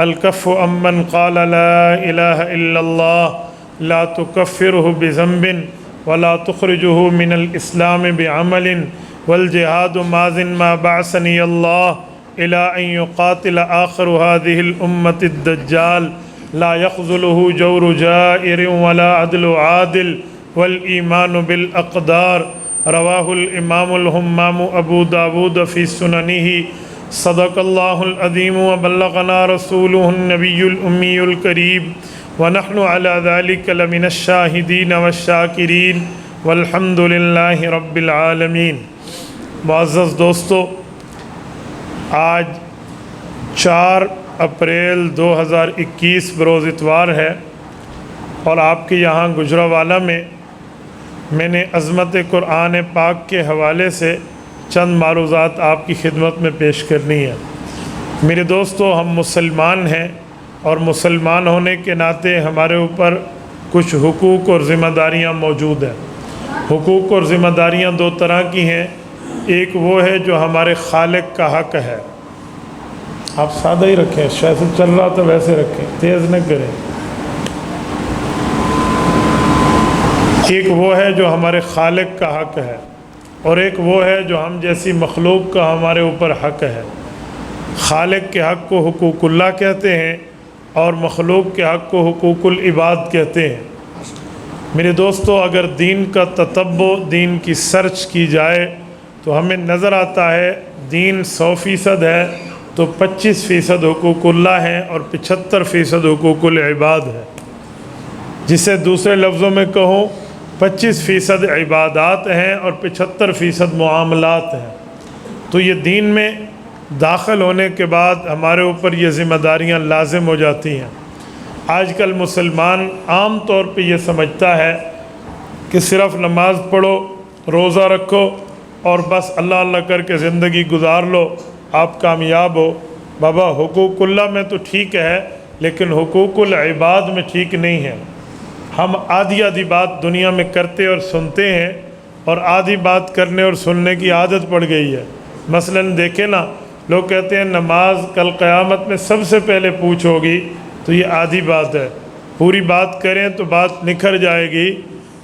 الکف امن قال لا الہ الا اللہ لا تکفرہ بذنب ولا تخرجہ من الاسلام بعمل والجہاد ماض ما بعثنی اللہ الى ان يقاتل آخر هذه الامة الدجال لا يخذلہ جور جائر ولا عدل عادل والایمان بالاقدار رواہ الامام الہمام ابو داود فی سننہ صدق اللہ العظیم وبلغنا رسولہ النبی الامی الکریم ونحن علی ذلک لمن الشاہدین والشاکرین والحمد للہ رب العالمین۔ معزز دوستو، آج 4 اپریل 2021 بروز اتوار ہے اور آپ کے یہاں گجرانوالہ میں نے عظمت قرآن پاک کے حوالے سے چند معروضات آپ کی خدمت میں پیش کرنی ہے۔ میرے دوستو، ہم مسلمان ہیں اور مسلمان ہونے کے ناطے ہمارے اوپر کچھ حقوق اور ذمہ داریاں موجود ہیں۔ حقوق اور ذمہ داریاں 2 طرح کی ہیں۔ ایک وہ ہے جو ہمارے خالق کا حق ہے، آپ سادہ ہی رکھیں، شاید چل رہا تو ویسے رکھیں، تیز نہ کریں۔ ایک وہ ہے جو ہمارے خالق کا حق ہے اور ایک وہ ہے جو ہم جیسی مخلوق کا ہمارے اوپر حق ہے۔ خالق کے حق کو حقوق اللہ کہتے ہیں اور مخلوق کے حق کو حقوق العباد کہتے ہیں۔ میرے دوستو، اگر دین کا تتبع، دین کی سرچ کی جائے تو ہمیں نظر آتا ہے دین 100% ہے تو 25% حقوق اللہ ہیں اور 75% حقوق العباد ہے۔ جسے دوسرے لفظوں میں کہوں 25% عبادات ہیں اور 75% معاملات ہیں۔ تو یہ دین میں داخل ہونے کے بعد ہمارے اوپر یہ ذمہ داریاں لازم ہو جاتی ہیں۔ آج کل مسلمان عام طور پہ یہ سمجھتا ہے کہ صرف نماز پڑھو، روزہ رکھو اور بس اللہ اللہ کر کے زندگی گزار لو، آپ کامیاب ہو۔ بابا، حقوق اللہ میں تو ٹھیک ہے لیکن حقوق العباد میں ٹھیک نہیں ہے۔ ہم آدھی بات دنیا میں کرتے اور سنتے ہیں اور آدھی بات کرنے اور سننے کی عادت پڑ گئی ہے۔ مثلا دیکھیں نا، لوگ کہتے ہیں نماز کل قیامت میں سب سے پہلے پوچھ ہوگی، تو یہ آدھی بات ہے۔ پوری بات کریں تو بات نکھر جائے گی۔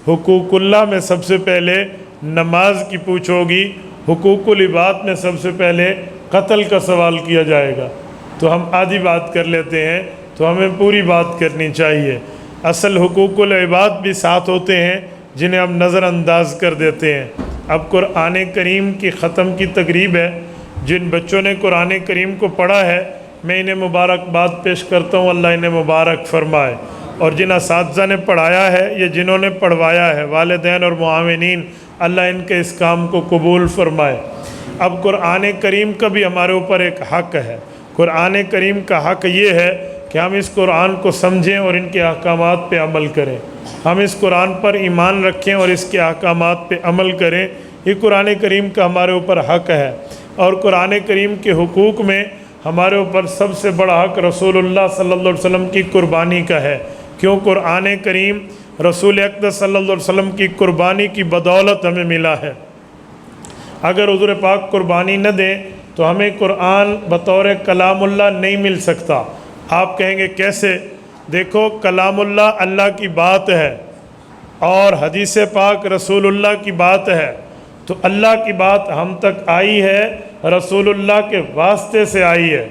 حقوق اللہ میں سب سے پہلے نماز کی پوچھ ہوگی، حقوق العباد میں سب سے پہلے قتل کا سوال کیا جائے گا۔ تو ہم آدھی بات کر لیتے ہیں، تو ہمیں پوری بات کرنی چاہیے۔ اصل حقوق العباد بھی ساتھ ہوتے ہیں جنہیں ہم نظر انداز کر دیتے ہیں۔ اب قرآن کریم کی ختم کی تقریب ہے۔ جن بچوں نے قرآن کریم کو پڑھا ہے میں انہیں مبارکباد پیش کرتا ہوں، اللہ انہیں مبارک فرمائے۔ اور جن اساتذہ نے پڑھایا ہے یا جنہوں نے پڑھوایا ہے، والدین اور معاونین، اللہ ان کے اس کام کو قبول فرمائے۔ اب قرآن کریم کا بھی ہمارے اوپر ایک حق ہے۔ قرآن کریم کا حق یہ ہے کہ ہم اس قرآن کو سمجھیں اور ان کے احکامات پہ عمل کریں۔ ہم اس قرآن پر ایمان رکھیں اور اس کے احکامات پہ عمل کریں۔ یہ قرآن کریم کا ہمارے اوپر حق ہے۔ اور قرآن کریم کے حقوق میں ہمارے اوپر سب سے بڑا حق رسول اللہ صلی اللہ علیہ وسلم کی قربانی کا ہے۔ کیوں؟ قرآن کریم رسول اقدس صلی اللہ علیہ وسلم کی قربانی کی بدولت ہمیں ملا ہے۔ اگر حضور پاک قربانی نہ دیں تو ہمیں قرآن بطور کلام اللہ نہیں مل سکتا۔ آپ کہیں گے کیسے؟ دیکھو، کلام اللہ اللہ کی بات ہے اور حدیث پاک رسول اللہ کی بات ہے، تو اللہ کی بات ہم تک آئی ہے رسول اللہ کے واسطے سے آئی ہے۔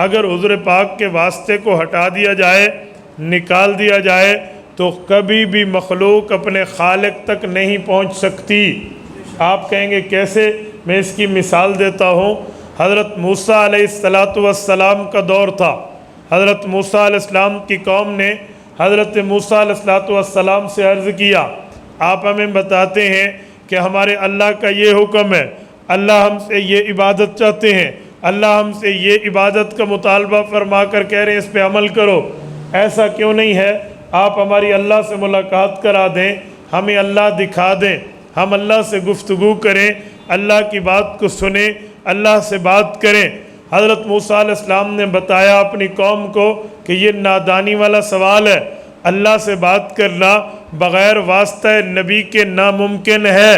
اگر حضور پاک کے واسطے کو ہٹا دیا جائے، نکال دیا جائے، تو کبھی بھی مخلوق اپنے خالق تک نہیں پہنچ سکتی۔ آپ کہیں گے کیسے؟ میں اس کی مثال دیتا ہوں۔ حضرت موسیٰ علیہ السلام کا دور تھا۔ حضرت موسیٰ علیہ السلام کی قوم نے حضرت موسیٰ علیہ السلام سے عرض کیا، آپ ہمیں بتاتے ہیں کہ ہمارے اللہ کا یہ حکم ہے، اللہ ہم سے یہ عبادت چاہتے ہیں، اللہ ہم سے یہ عبادت کا مطالبہ فرما کر کہہ رہے ہیں اس پہ عمل کرو۔ ایسا کیوں نہیں ہے؟ آپ ہماری اللہ سے ملاقات کرا دیں، ہمیں اللہ دکھا دیں، ہم اللہ سے گفتگو کریں، اللہ کی بات کو سنیں، اللہ سے بات کریں۔ حضرت موسیٰ علیہ السلام نے بتایا اپنی قوم کو کہ یہ نادانی والا سوال ہے، اللہ سے بات کرنا بغیر واسطہ نبی کے ناممکن ہے۔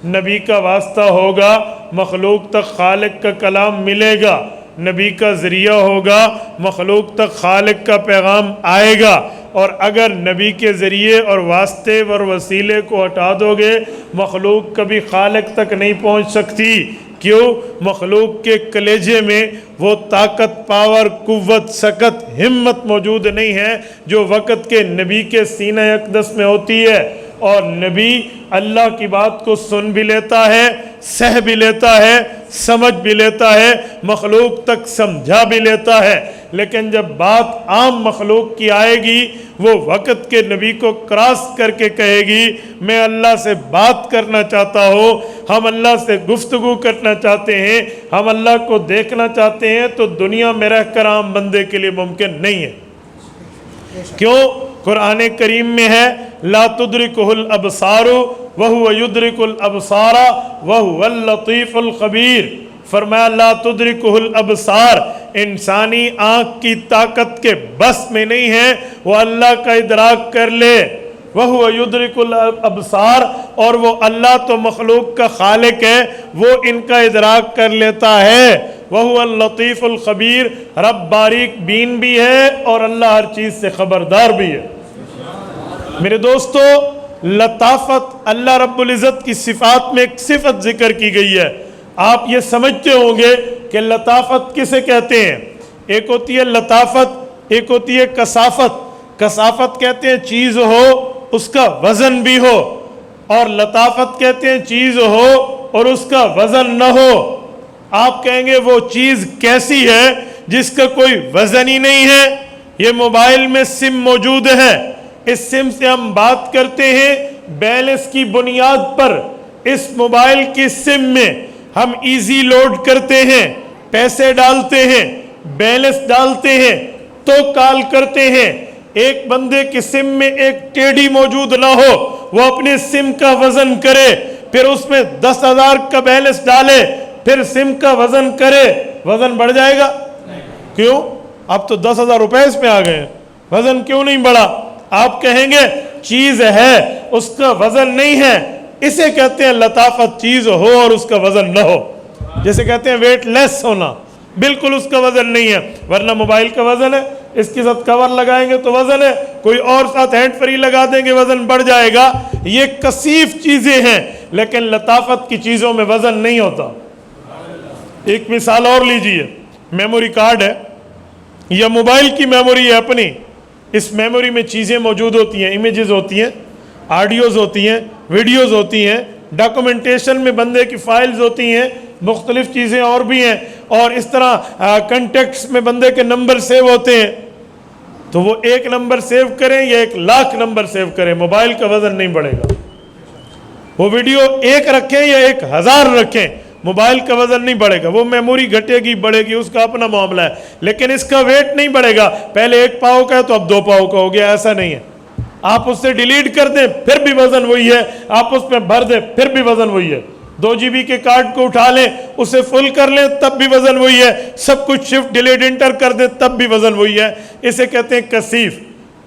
نبی کا واسطہ ہوگا، مخلوق تک خالق کا کلام ملے گا۔ نبی کا ذریعہ ہوگا مخلوق تک خالق کا پیغام آئے گا، اور اگر نبی کے ذریعے اور واسطے اور وسیلے کو ہٹا دو گے مخلوق کبھی خالق تک نہیں پہنچ سکتی۔ کیوں؟ مخلوق کے کلیجے میں وہ طاقت، پاور، قوت، سکت، ہمت موجود نہیں ہے جو وقت کے نبی کے سینہ اقدس میں ہوتی ہے، اور نبی اللہ کی بات کو سن بھی لیتا ہے، سہ بھی لیتا ہے، سمجھ بھی لیتا ہے، مخلوق تک سمجھا بھی لیتا ہے، لیکن جب بات عام مخلوق کی آئے گی وہ وقت کے نبی کو کراس کر کے کہے گی میں اللہ سے بات کرنا چاہتا ہوں، ہم اللہ سے گفتگو کرنا چاہتے ہیں، ہم اللہ کو دیکھنا چاہتے ہیں، تو دنیا میں رہ کر عام بندے کے لیے ممکن نہیں ہے۔ کیوں؟ قرآن کریم میں ہے لا تدرکہ الابصار وہو یدرک الابصار وہو اللطیف الخبیر، فرمایا لا تدرکہ الابصار، انسانی آنکھ کی طاقت کے بس میں نہیں ہے وہ اللہ کا ادراک کر لے، وہو یدرک الابصار، اور وہ اللہ تو مخلوق کا خالق ہے، وہ ان کا ادراک کر لیتا ہے، وہو اللطیف الخبیر، رب باریک بین بھی ہے اور اللہ ہر چیز سے خبردار بھی ہے۔ میرے دوستو، لطافت اللہ رب العزت کی صفات میں ایک صفت ذکر کی گئی ہے، آپ یہ سمجھتے ہوں گے کہ لطافت کسے کہتے ہیں؟ ایک ہوتی ہے لطافت، ایک ہوتی ہے کثافت۔ کثافت کہتے ہیں چیز ہو اس کا وزن بھی ہو، اور لطافت کہتے ہیں چیز ہو اور اس کا وزن نہ ہو۔ آپ کہیں گے وہ چیز کیسی ہے جس کا کوئی وزن ہی نہیں ہے؟ یہ موبائل میں سم موجود ہے، اس سم سے ہم بات کرتے ہیں بیلنس کی بنیاد پر، اس موبائل کی سم میں ہم ایزی لوڈ کرتے ہیں، پیسے ڈالتے ہیں، بیلنس ڈالتے ہیں تو کال کرتے ہیں۔ ایک بندے کی سم میں ایک ٹیڑھی موجود نہ ہو، وہ اپنے سم کا وزن کرے، پھر اس میں 10,000 کا بیلنس ڈالے، پھر سم کا وزن کرے، وزن بڑھ جائے گا؟ کیوں؟ اب تو 10,000 روپے اس میں آ گئے ہیں، وزن کیوں نہیں بڑھا؟ آپ کہیں گے چیز ہے اس کا وزن نہیں ہے، اسے کہتے ہیں لطافت، چیز ہو اور اس کا وزن نہ ہو، جیسے کہتے ہیں ویٹ لیس ہونا، بالکل اس کا وزن نہیں ہے، ورنہ موبائل کا وزن ہے، اس کے ساتھ کور لگائیں گے تو وزن ہے، کوئی اور ساتھ ہینڈ فری لگا دیں گے وزن بڑھ جائے گا۔ یہ کثیف چیزیں ہیں، لیکن لطافت کی چیزوں میں وزن نہیں ہوتا۔ ایک مثال اور لیجئے، میموری کارڈ ہے یا موبائل کی میموری ہے اپنی، اس میموری میں چیزیں موجود ہوتی ہیں، امیجز ہوتی ہیں، آڈیوز ہوتی ہیں، ویڈیوز ہوتی ہیں، ڈاکومنٹیشن میں بندے کی فائلز ہوتی ہیں، مختلف چیزیں اور بھی ہیں، اور اس طرح کنٹیکٹس میں بندے کے نمبر سیو ہوتے ہیں۔ تو وہ ایک نمبر سیو کریں یا 1,00,000 نمبر سیو کریں، موبائل کا وزن نہیں بڑھے گا۔ وہ ویڈیو ایک رکھیں یا 1,000 رکھیں، موبائل کا وزن نہیں بڑھے گا۔ وہ میموری گھٹے گی بڑھے گی، اس کا اپنا معاملہ ہے، لیکن اس کا ویٹ نہیں بڑھے گا۔ پہلے 1 پاؤ کا ہے تو اب 2 پاؤ کا ہو گیا، ایسا نہیں ہے۔ آپ اس سے ڈیلیٹ کر دیں پھر بھی وزن وہی ہے، آپ اس میں بھر دیں پھر بھی وزن وہی ہے۔ 2 GB کے کارڈ کو اٹھا لیں، اسے فل کر لیں تب بھی وزن وہی ہے، سب کچھ شفٹ ڈیلیٹ انٹر کر دیں تب بھی وزن وہی ہے۔ اسے کہتے ہیں کثیف۔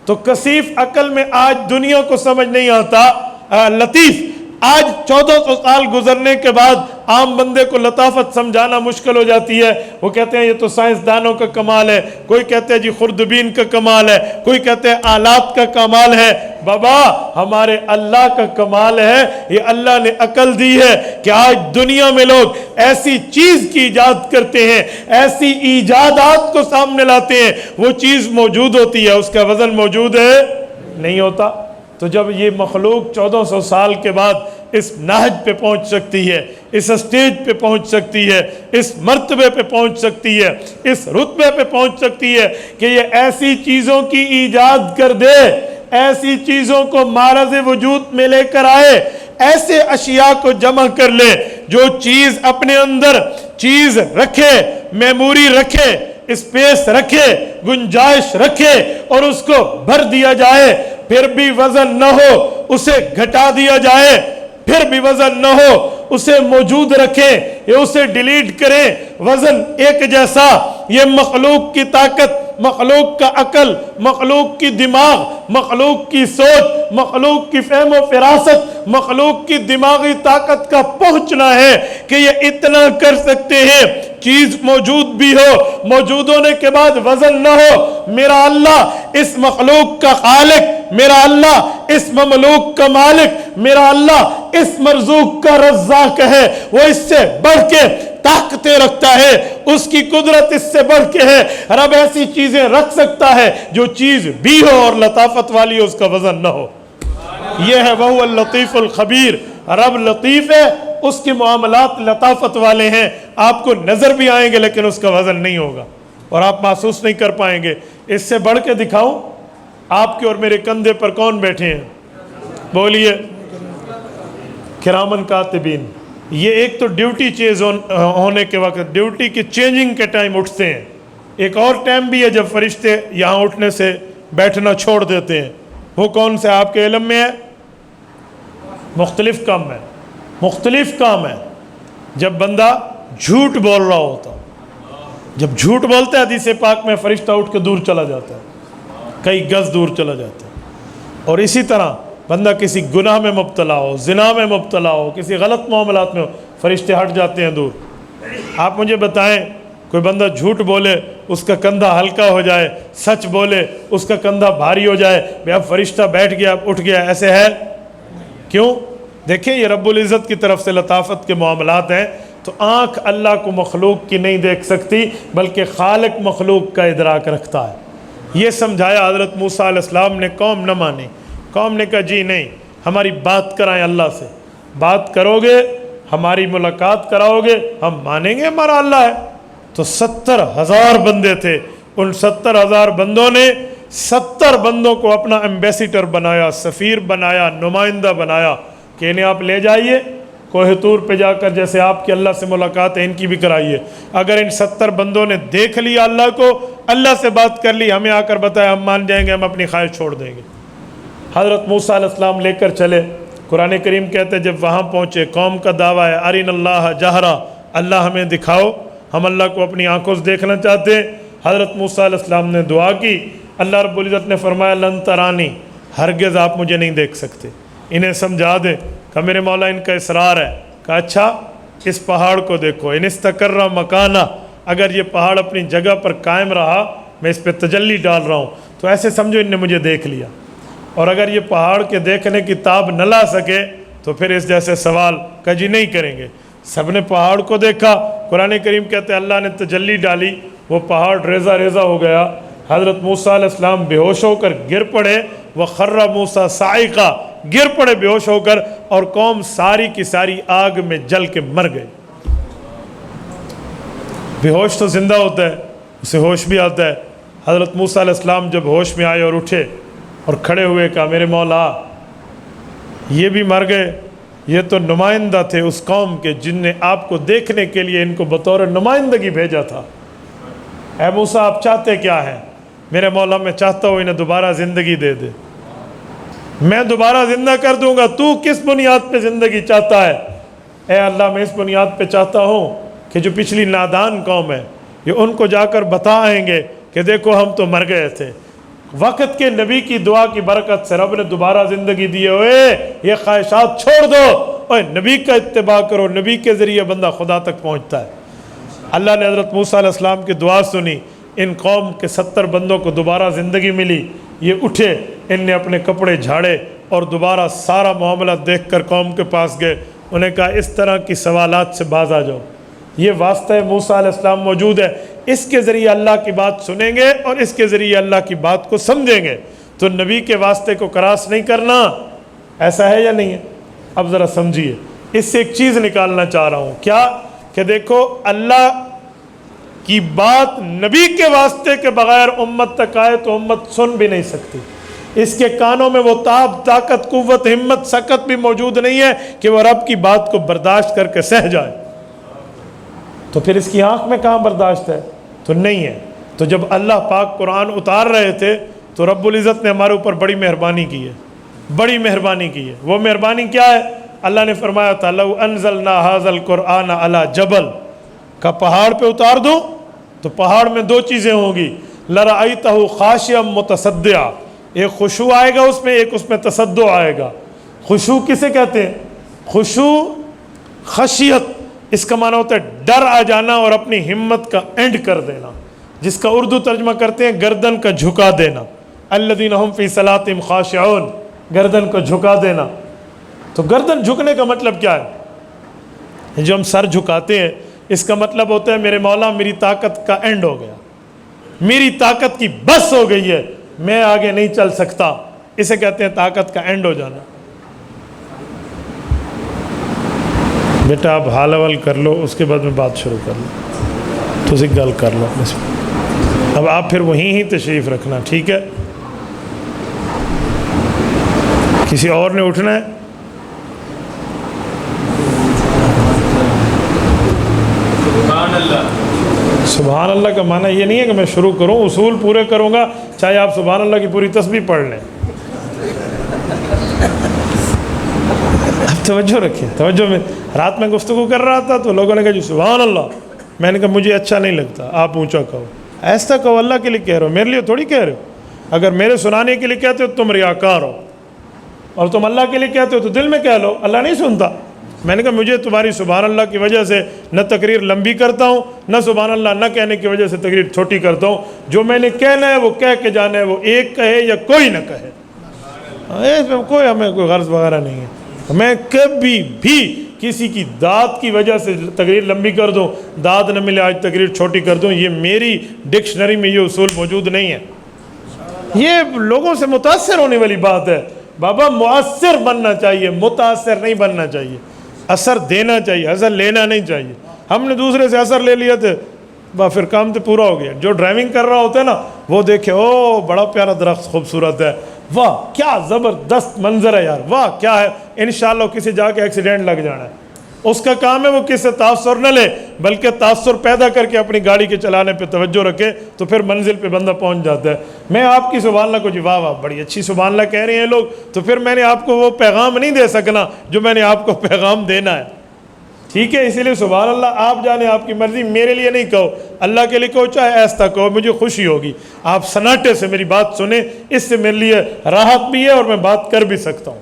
تو کثیف عقل میں آج دنیا کو سمجھ نہیں آتا، لطیف آج 1400 سال گزرنے کے بعد عام بندے کو لطافت سمجھانا مشکل ہو جاتی ہے۔ وہ کہتے ہیں یہ تو سائنسدانوں کا کمال ہے، کوئی کہتے ہیں جی خوردبین کا کمال ہے، کوئی کہتے ہیں آلات کا کمال ہے۔ بابا ہمارے اللہ کا کمال ہے، یہ اللہ نے عقل دی ہے کہ آج دنیا میں لوگ ایسی چیز کی ایجاد کرتے ہیں، ایسی ایجادات کو سامنے لاتے ہیں، وہ چیز موجود ہوتی ہے، اس کا وزن موجود ہے نہیں ہوتا۔ تو جب یہ مخلوق 1400 سال کے بعد اس نہج پہ پہنچ سکتی ہے، اس اسٹیج پہ پہنچ سکتی ہے، اس مرتبے پہ پہنچ سکتی ہے، اس رتبے پہ پہنچ سکتی ہے کہ یہ ایسی چیزوں کی ایجاد کر دے، ایسی چیزوں کو معرض وجود میں لے کر آئے، ایسے اشیاء کو جمع کر لے جو چیز اپنے اندر چیز رکھے، میموری رکھے، اسپیس رکھے، گنجائش رکھے، اور اس کو بھر دیا جائے، پھر بھی وزن نہ ہو، اسے گھٹا دیا جائے، پھر بھی وزن نہ ہو، اسے موجود رکھیں یا اسے ڈیلیٹ کریں، وزن ایک جیسا۔ یہ مخلوق کی طاقت مخلوق کا عقل، مخلوق کی دماغ، مخلوق کی سوچ، مخلوق کی فہم و فراست، مخلوق کی دماغی طاقت کا پہنچنا ہے کہ یہ اتنا کر سکتے ہیں، چیز موجود بھی ہو، موجود ہونے کے بعد وزن نہ ہو، میرا اللہ اس مخلوق کا خالق، میرا اللہ اس مملوک کا مالک، میرا اللہ اس مرزوق کا رزاق ہے، وہ اس سے بڑھ کے طاقتیں رکھتا ہے، اس کی قدرت اس سے بڑھ کے ہے، رب ایسی چیزیں رکھ سکتا ہے جو چیز بھی ہو اور لطافت والی ہو، اس کا وزن نہ ہو۔ یہ ہے وہو اللطیف الخبیر، رب لطیف ہے، اس کے معاملات لطافت والے ہیں، آپ کو نظر بھی آئیں گے لیکن اس کا وزن نہیں ہوگا اور آپ محسوس نہیں کر پائیں گے۔ اس سے بڑھ کے دکھاؤں، آپ کے اور میرے کندھے پر کون بیٹھے ہیں؟ بولیے، کرامن کاتبین۔ یہ ایک تو ڈیوٹی چیز ہونے کے وقت، ڈیوٹی کی چینجنگ کے ٹائم اٹھتے ہیں، ایک اور ٹائم بھی ہے جب فرشتے یہاں اٹھنے سے بیٹھنا چھوڑ دیتے ہیں، وہ کون سے آپ کے علم میں ہے؟ مختلف کام ہے، مختلف کام ہے۔ جب بندہ جھوٹ بول رہا ہوتا، جب جھوٹ بولتا ہے حدیث پاک میں فرشتہ اٹھ کے دور چلا جاتا ہے، کئی گز دور چلا جاتا ہے۔ اور اسی طرح بندہ کسی گناہ میں مبتلا ہو، زنا میں مبتلا ہو، کسی غلط معاملات میں ہو، فرشتے ہٹ جاتے ہیں دور۔ آپ مجھے بتائیں، کوئی بندہ جھوٹ بولے اس کا کندھا ہلکا ہو جائے، سچ بولے اس کا کندھا بھاری ہو جائے، بھئی اب فرشتہ بیٹھ گیا، اب اٹھ گیا، ایسے ہے؟ کیوں؟ دیکھیں یہ رب العزت کی طرف سے لطافت کے معاملات ہیں۔ تو آنکھ اللہ کو مخلوق کی نہیں دیکھ سکتی بلکہ خالق مخلوق کا ادراک رکھتا ہے۔ یہ سمجھایا حضرت موسیٰ علیہ السلام نے، قوم نہ مانی، قوم نے کہا جی نہیں، ہماری بات کرائیں اللہ سے، بات کرو گے، ہماری ملاقات کراؤ گے، ہم مانیں گے ہمارا اللہ ہے۔ تو 70,000 بندے تھے، ان 70,000 بندوں نے 70 بندوں کو اپنا ایمبیسیڈر بنایا، سفیر بنایا، نمائندہ بنایا کہ انہیں آپ لے جائیے کوہ طور پہ جا کر جیسے آپ کی اللہ سے ملاقات ہے ان کی بھی کرائیے۔ اگر ان 70 بندوں نے دیکھ لیا اللہ کو، اللہ سے بات کر لی، ہمیں آ کر بتایا، ہم مان جائیں گے، ہم اپنی خواہش چھوڑ دیں گے۔ حضرت موسیٰ علیہ السلام لے کر چلے، قرآن کریم کہتے ہیں جب وہاں پہنچے، قوم کا دعویٰ ہے ارین اللہ جہرا، اللہ ہمیں دکھاؤ، ہم اللہ کو اپنی آنکھوں سے دیکھنا چاہتے ہیں۔ حضرت موسیٰ علیہ السلام نے دعا کی، اللہ رب العزت نے فرمایا لن ترانی، ہرگز آپ مجھے نہیں دیکھ سکتے۔ انہیں سمجھا دیں کہ میرے مولا ان کا اصرار ہے، کہ اچھا اس پہاڑ کو دیکھو، ان استقر مکانہ، اگر یہ پہاڑ اپنی جگہ پر قائم رہا، میں اس پہ تجلی ڈال رہا ہوں تو ایسے سمجھو ان نے مجھے دیکھ لیا، اور اگر یہ پہاڑ کے دیکھنے کی تاب نہ لا سکے تو پھر اس جیسے سوال کا جی نہیں کریں گے۔ سب نے پہاڑ کو دیکھا، قرآن کریم کہتے ہیں اللہ نے تجلی ڈالی، وہ پہاڑ ریزہ ریزہ ہو گیا، حضرت موسیٰ علیہ السلام بے ہوش ہو کر گر پڑے، وَخَرَّ مُوسَىٰ صَاعِقًا، گر پڑے بے ہوش ہو کر، اور قوم ساری کی ساری آگ میں جل کے مر گئے۔ بے ہوش تو زندہ ہوتا ہے، اسے ہوش بھی آتا ہے۔ حضرت موسیٰ علیہ السلام جب ہوش میں آئے اور اٹھے اور کھڑے ہوئے، کہا میرے مولا یہ بھی مر گئے، یہ تو نمائندہ تھے اس قوم کے جن نے آپ کو دیکھنے کے لیے ان کو بطور نمائندگی بھیجا تھا۔ اے موسیٰ آپ چاہتے کیا ہیں؟ میرے مولا میں چاہتا ہوں انہیں دوبارہ زندگی دے دے، میں دوبارہ زندہ کر دوں گا، تو کس بنیاد پہ زندگی چاہتا ہے؟ اے اللہ میں اس بنیاد پہ چاہتا ہوں کہ جو پچھلی نادان قوم ہے یہ ان کو جا کر بتا آئیں گے کہ دیکھو ہم تو مر گئے تھے، وقت کے نبی کی دعا کی برکت سے رب نے دوبارہ زندگی دی۔ ہوئے یہ خواہشات چھوڑ دو، اوے نبی کا اتباع کرو، نبی کے ذریعے بندہ خدا تک پہنچتا ہے۔ اللہ نے حضرت موسیٰ علیہ السلام کی دعا سنی، ان قوم کے 70 بندوں کو دوبارہ زندگی ملی، یہ اٹھے، ان نے اپنے کپڑے جھاڑے اور دوبارہ سارا معاملہ دیکھ کر قوم کے پاس گئے، انہیں کہا اس طرح کی سوالات سے باز آ جاؤ، یہ واسطہ موسیٰ علیہ السلام موجود ہے، اس کے ذریعے اللہ کی بات سنیں گے اور اس کے ذریعے اللہ کی بات کو سمجھیں گے، تو نبی کے واسطے کو کراس نہیں کرنا، ایسا ہے یا نہیں ہے؟ اب ذرا سمجھیے، اس سے ایک چیز نکالنا چاہ رہا ہوں، کیا کہ دیکھو اللہ کی بات نبی کے واسطے کے بغیر امت تک آئے تو امت سن بھی نہیں سکتی، اس کے کانوں میں وہ تاب، طاقت، قوت، ہمت، سکت بھی موجود نہیں ہے کہ وہ رب کی بات کو برداشت کر کے سہ جائے، تو پھر اس کی آنکھ میں کہاں برداشت ہے؟ تو نہیں ہے۔ تو جب اللہ پاک قرآن اتار رہے تھے تو رب العزت نے ہمارے اوپر بڑی مہربانی کی ہے، بڑی مہربانی کی ہے۔ وہ مہربانی کیا ہے؟ اللہ نے فرمایا تھا لَوْ أَنزَلْنَا هَذَا الْقُرْآنَ عَلَى جَبَلٍ، کا پہاڑ پہ اتار دوں تو پہاڑ میں دو چیزیں ہوں گی، لرأیتہ خاشعا متصدعا، ایک خشوع آئے گا اس میں، ایک اس میں تصدع آئے گا۔ خشوع کسے کہتے ہیں؟ خشوع خشیت، اس کا معنی ہوتا ہے ڈر آ جانا اور اپنی ہمت کا اینڈ کر دینا، جس کا اردو ترجمہ کرتے ہیں گردن کا جھکا دینا۔ الذین هم فی صلاتہم خاشعون، گردن کو جھکا دینا۔ تو گردن جھکنے کا مطلب کیا ہے؟ جو ہم سر جھکاتے ہیں اس کا مطلب ہوتا ہے میرے مولا میری طاقت کا اینڈ ہو گیا، میری طاقت کی بس ہو گئی ہے، میں آگے نہیں چل سکتا، اسے کہتے ہیں طاقت کا اینڈ ہو جانا۔ بیٹا آپ حال اول کر لو، اس کے بعد میں بات شروع کر لوں، تو گل کر لو۔ اب آپ پھر وہیں ہی تشریف رکھنا، ٹھیک ہے؟ کسی اور نے اٹھنا ہے؟ سبحان اللہ کا معنی یہ نہیں ہے کہ میں شروع کروں، اصول پورے کروں گا چاہے آپ سبحان اللہ کی پوری تسبیح پڑھ لیں۔ اب توجہ رکھیں، توجہ میں رات میں گفتگو کر رہا تھا تو لوگوں نے کہا جی سبحان اللہ، میں نے کہا مجھے اچھا نہیں لگتا، آپ اونچا کہو۔ ایسا کہو، اللہ کے لیے کہہ رہے ہو، میرے لیے تھوڑی کہہ رہے ہو۔ اگر میرے سنانے کے لیے کہتے ہو تم ریاکار ہو، اور تم اللہ کے لیے کہتے ہو تو دل میں کہہ لو، اللہ نہیں سنتا۔ میں نے کہا مجھے تمہاری سبحان اللہ کی وجہ سے نہ تقریر لمبی کرتا ہوں، نہ سبحان اللہ نہ کہنے کی وجہ سے تقریر چھوٹی کرتا ہوں۔ جو میں نے کہنا ہے وہ کہہ کے جانا ہے، وہ ایک کہے یا کوئی نہ کہے، اس میں کوئی ہمیں کوئی غرض وغیرہ نہیں ہے۔ میں کبھی بھی کسی کی داد کی وجہ سے تقریر لمبی کر دوں، داد نہ ملے آج تقریر چھوٹی کر دوں، یہ میری ڈکشنری میں یہ اصول موجود نہیں ہے۔ یہ لوگوں سے متاثر ہونے والی بات ہے۔ بابا مؤثر بننا چاہیے، متاثر نہیں بننا چاہیے، اثر دینا چاہیے، اثر لینا نہیں چاہیے۔ ہم نے دوسرے سے اثر لے لیا تھے، پھر کام تو پورا ہو گیا۔ جو ڈرائیونگ کر رہا ہوتا ہے نا وہ دیکھے او بڑا پیارا درخت خوبصورت ہے، واہ کیا زبردست منظر ہے یار، واہ کیا ہے، انشاءاللہ کسی جا کے ایکسیڈنٹ لگ جانا ہے۔ اس کا کام ہے وہ کس سے تاثر نہ لے بلکہ تاثر پیدا کر کے اپنی گاڑی کے چلانے پہ توجہ رکھے، تو پھر منزل پہ بندہ پہنچ جاتا ہے۔ میں آپ کی سبحان اللہ کو جی واہ واہ بڑی اچھی سبحان اللہ کہہ رہے ہیں لوگ، تو پھر میں نے آپ کو وہ پیغام نہیں دے سکنا جو میں نے آپ کو پیغام دینا ہے، ٹھیک ہے؟ اسی لیے سبحان اللہ آپ جانے، آپ کی مرضی، میرے لیے نہیں کہو، اللہ کے لیے کہو، چاہے ایسا کہو، مجھے خوشی ہوگی۔ آپ سناٹے سے میری بات سنیں، اس سے میرے لیے راحت بھی ہے اور میں بات کر بھی سکتا ہوں۔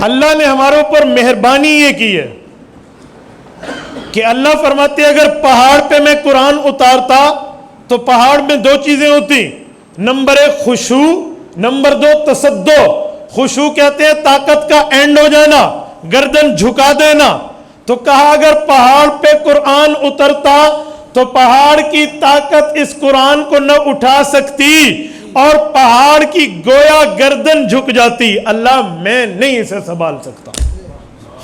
اللہ نے ہمارے اوپر مہربانی یہ کی ہے کہ اللہ فرماتے ہیں اگر پہاڑ پہ میں قرآن اتارتا تو پہاڑ میں دو چیزیں ہوتی، نمبر ایک خشوع، نمبر دو تصدع۔ خشوع کہتے ہیں طاقت کا اینڈ ہو جانا، گردن جھکا دینا۔ تو کہا اگر پہاڑ پہ قرآن اترتا تو پہاڑ کی طاقت اس قرآن کو نہ اٹھا سکتی اور پہاڑ کی گویا گردن جھک جاتی، اللہ میں نہیں اسے سنبھال سکتا۔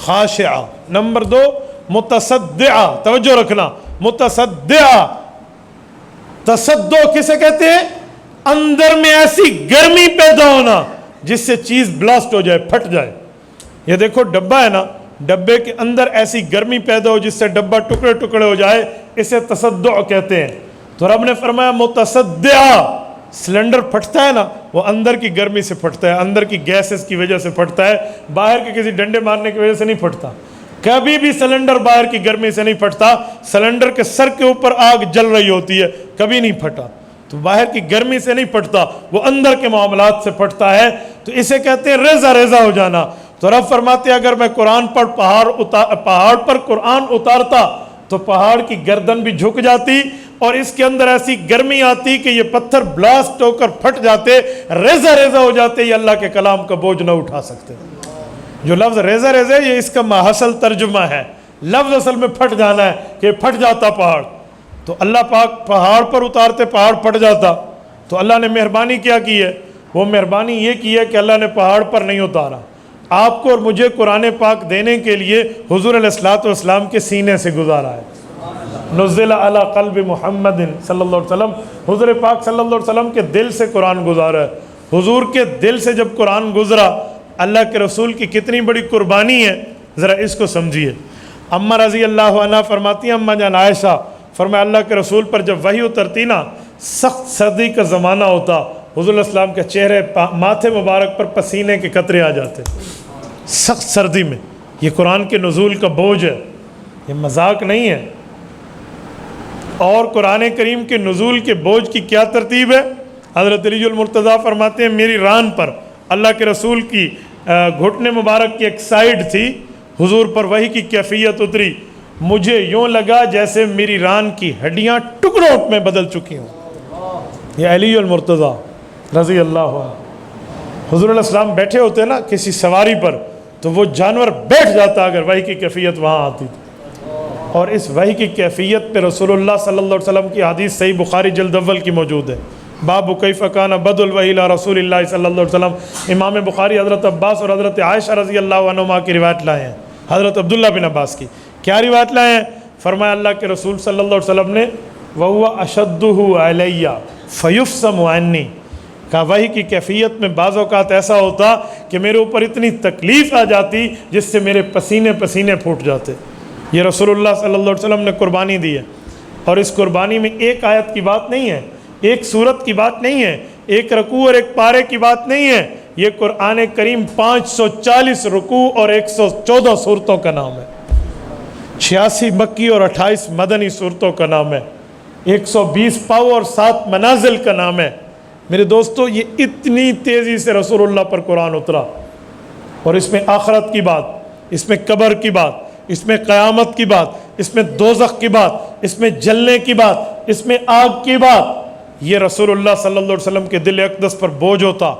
خاشعہ۔ نمبر دو متصدعہ، توجہ رکھنا، متصدعہ۔ تصدع کسے کہتے ہیں؟ اندر میں ایسی گرمی پیدا ہونا جس سے چیز بلاسٹ ہو جائے، پھٹ جائے۔ یہ دیکھو ڈبہ ہے نا، ڈبے کے اندر ایسی گرمی پیدا ہو جس سے ڈبہ ٹکڑے ٹکڑے ہو جائے، اسے تصدع کہتے ہیں۔ تو رب نے فرمایا متصدعہ، سلنڈر پھٹتا ہے نا وہ اندر کی گرمی سے پھٹتا ہے، اندر کی گیسز کی وجہ سے پھٹتا ہے، باہر کے کسی ڈنڈے مارنے کی وجہ سے نہیں پھٹتا۔ کبھی بھی سلنڈر باہر کی گرمی سے نہیں پھٹتا، سلنڈر کے سر کے اوپر آگ جل رہی ہوتی ہے، کبھی نہیں پھٹا۔ تو باہر کی گرمی سے نہیں پھٹتا، وہ اندر کے معاملات سے پھٹتا ہے، تو اسے کہتے ہیں ریزہ ریزہ ہو جانا۔ تو رب فرماتے ہیں اگر میں قرآن پر پہاڑ پر قرآن اتارتا تو پہاڑ کی گردن بھی جھک جاتی اور اس کے اندر ایسی گرمی آتی کہ یہ پتھر بلاسٹ ہو کر پھٹ جاتے، ریزہ ریزہ ہو جاتے، یہ اللہ کے کلام کا بوجھ نہ اٹھا سکتے۔ جو لفظ ریزہ ریزہ یہ اس کا ماحصل ترجمہ ہے، لفظ اصل میں پھٹ جانا ہے کہ پھٹ جاتا پہاڑ۔ تو اللہ پاک پہاڑ پر اتارتے پہاڑ پھٹ جاتا۔ تو اللہ نے مہربانی کیا کی ہے؟ وہ مہربانی یہ کی ہے کہ اللہ نے پہاڑ پر نہیں اتارا، آپ کو اور مجھے قرآن پاک دینے کے لیے حضور علیہ الصلوۃ والسلام کے سینے سے گزارا ہے۔ نزل علی قلب محمد صلی اللہ علیہ وسلم، حضور پاک صلی اللہ علیہ وسلم کے دل سے قرآن گزارا ہے۔ حضور کے دل سے جب قرآن گزرا، اللہ کے رسول کی کتنی بڑی قربانی ہے، ذرا اس کو سمجھیے۔ اماں رضی اللہ عنہ فرماتی ہیں، اماں جان عائشہ فرمایا اللہ کے رسول پر جب وحی اترتی نا، سخت سردی کا زمانہ ہوتا، حضور علیہ السلام کے چہرے ماتھے مبارک پر پسینے کے قطرے آ جاتے، سخت سردی میں یہ قرآن کے نزول کا بوجھ ہے، یہ مذاق نہیں ہے۔ اور قرآن کریم کے نزول کے بوجھ کی کیا ترتیب ہے؟ حضرت علی المرتضیٰ فرماتے ہیں میری ران پر اللہ کے رسول کی گھٹنے مبارک کی ایک سائیڈ تھی، حضور پر وحی کی کیفیت اتری، مجھے یوں لگا جیسے میری ران کی ہڈیاں ٹکڑوں میں بدل چکی ہوں۔ یہ علی المرتضیٰ رضی اللہ عنہ، حضور علیہ السلام بیٹھے ہوتے نا کسی سواری پر تو وہ جانور بیٹھ جاتا اگر وحی کی کیفیت وہاں آتی تھی۔ اور اس وحی کی کیفیت پہ رسول اللہ صلی اللہ علیہ وسلم کی حدیث صحیح بخاری جلد اول کی موجود ہے، باب کیف کان بدء الوحی الی رسول اللہ صلی اللہ علیہ وسلم۔ امام بخاری حضرت عباس اور حضرت عائشہ رضی اللہ عنہما کی روایت لائے ہیں، حضرت عبداللہ بن عباس کی کیا روایت لائے ہیں؟ فرمایا اللہ کے رسول صلی اللہ علیہ وسلم نے وَهُوَ أَشَدُّهُ عَلَيَّ فَيُفْسَمُ عَنِّي، کہا وحی کی کیفیت میں بعض اوقات ایسا ہوتا کہ میرے اوپر اتنی تکلیف آ جاتی جس سے میرے پسینے پسینے پھوٹ جاتے۔ یہ رسول اللہ صلی اللہ علیہ وسلم نے قربانی دی ہے، اور اس قربانی میں ایک آیت کی بات نہیں ہے، ایک سورت کی بات نہیں ہے، ایک رکوع اور ایک پارے کی بات نہیں ہے، یہ قرآن کریم 540 رکوع اور 114 سورتوں کا نام ہے، 86 مکی اور 28 مدنی سورتوں کا نام ہے، 120 پاؤ اور 7 منازل کا نام ہے۔ میرے دوستو یہ اتنی تیزی سے رسول اللہ پر قرآن اترا، اور اس میں آخرت کی بات، اس میں قبر کی بات، اس میں قیامت کی بات، اس میں دوزخ کی بات، اس میں جلنے کی بات، اس میں آگ کی بات، یہ رسول اللہ صلی اللہ علیہ وسلم کے دل اقدس پر بوجھ ہوتا،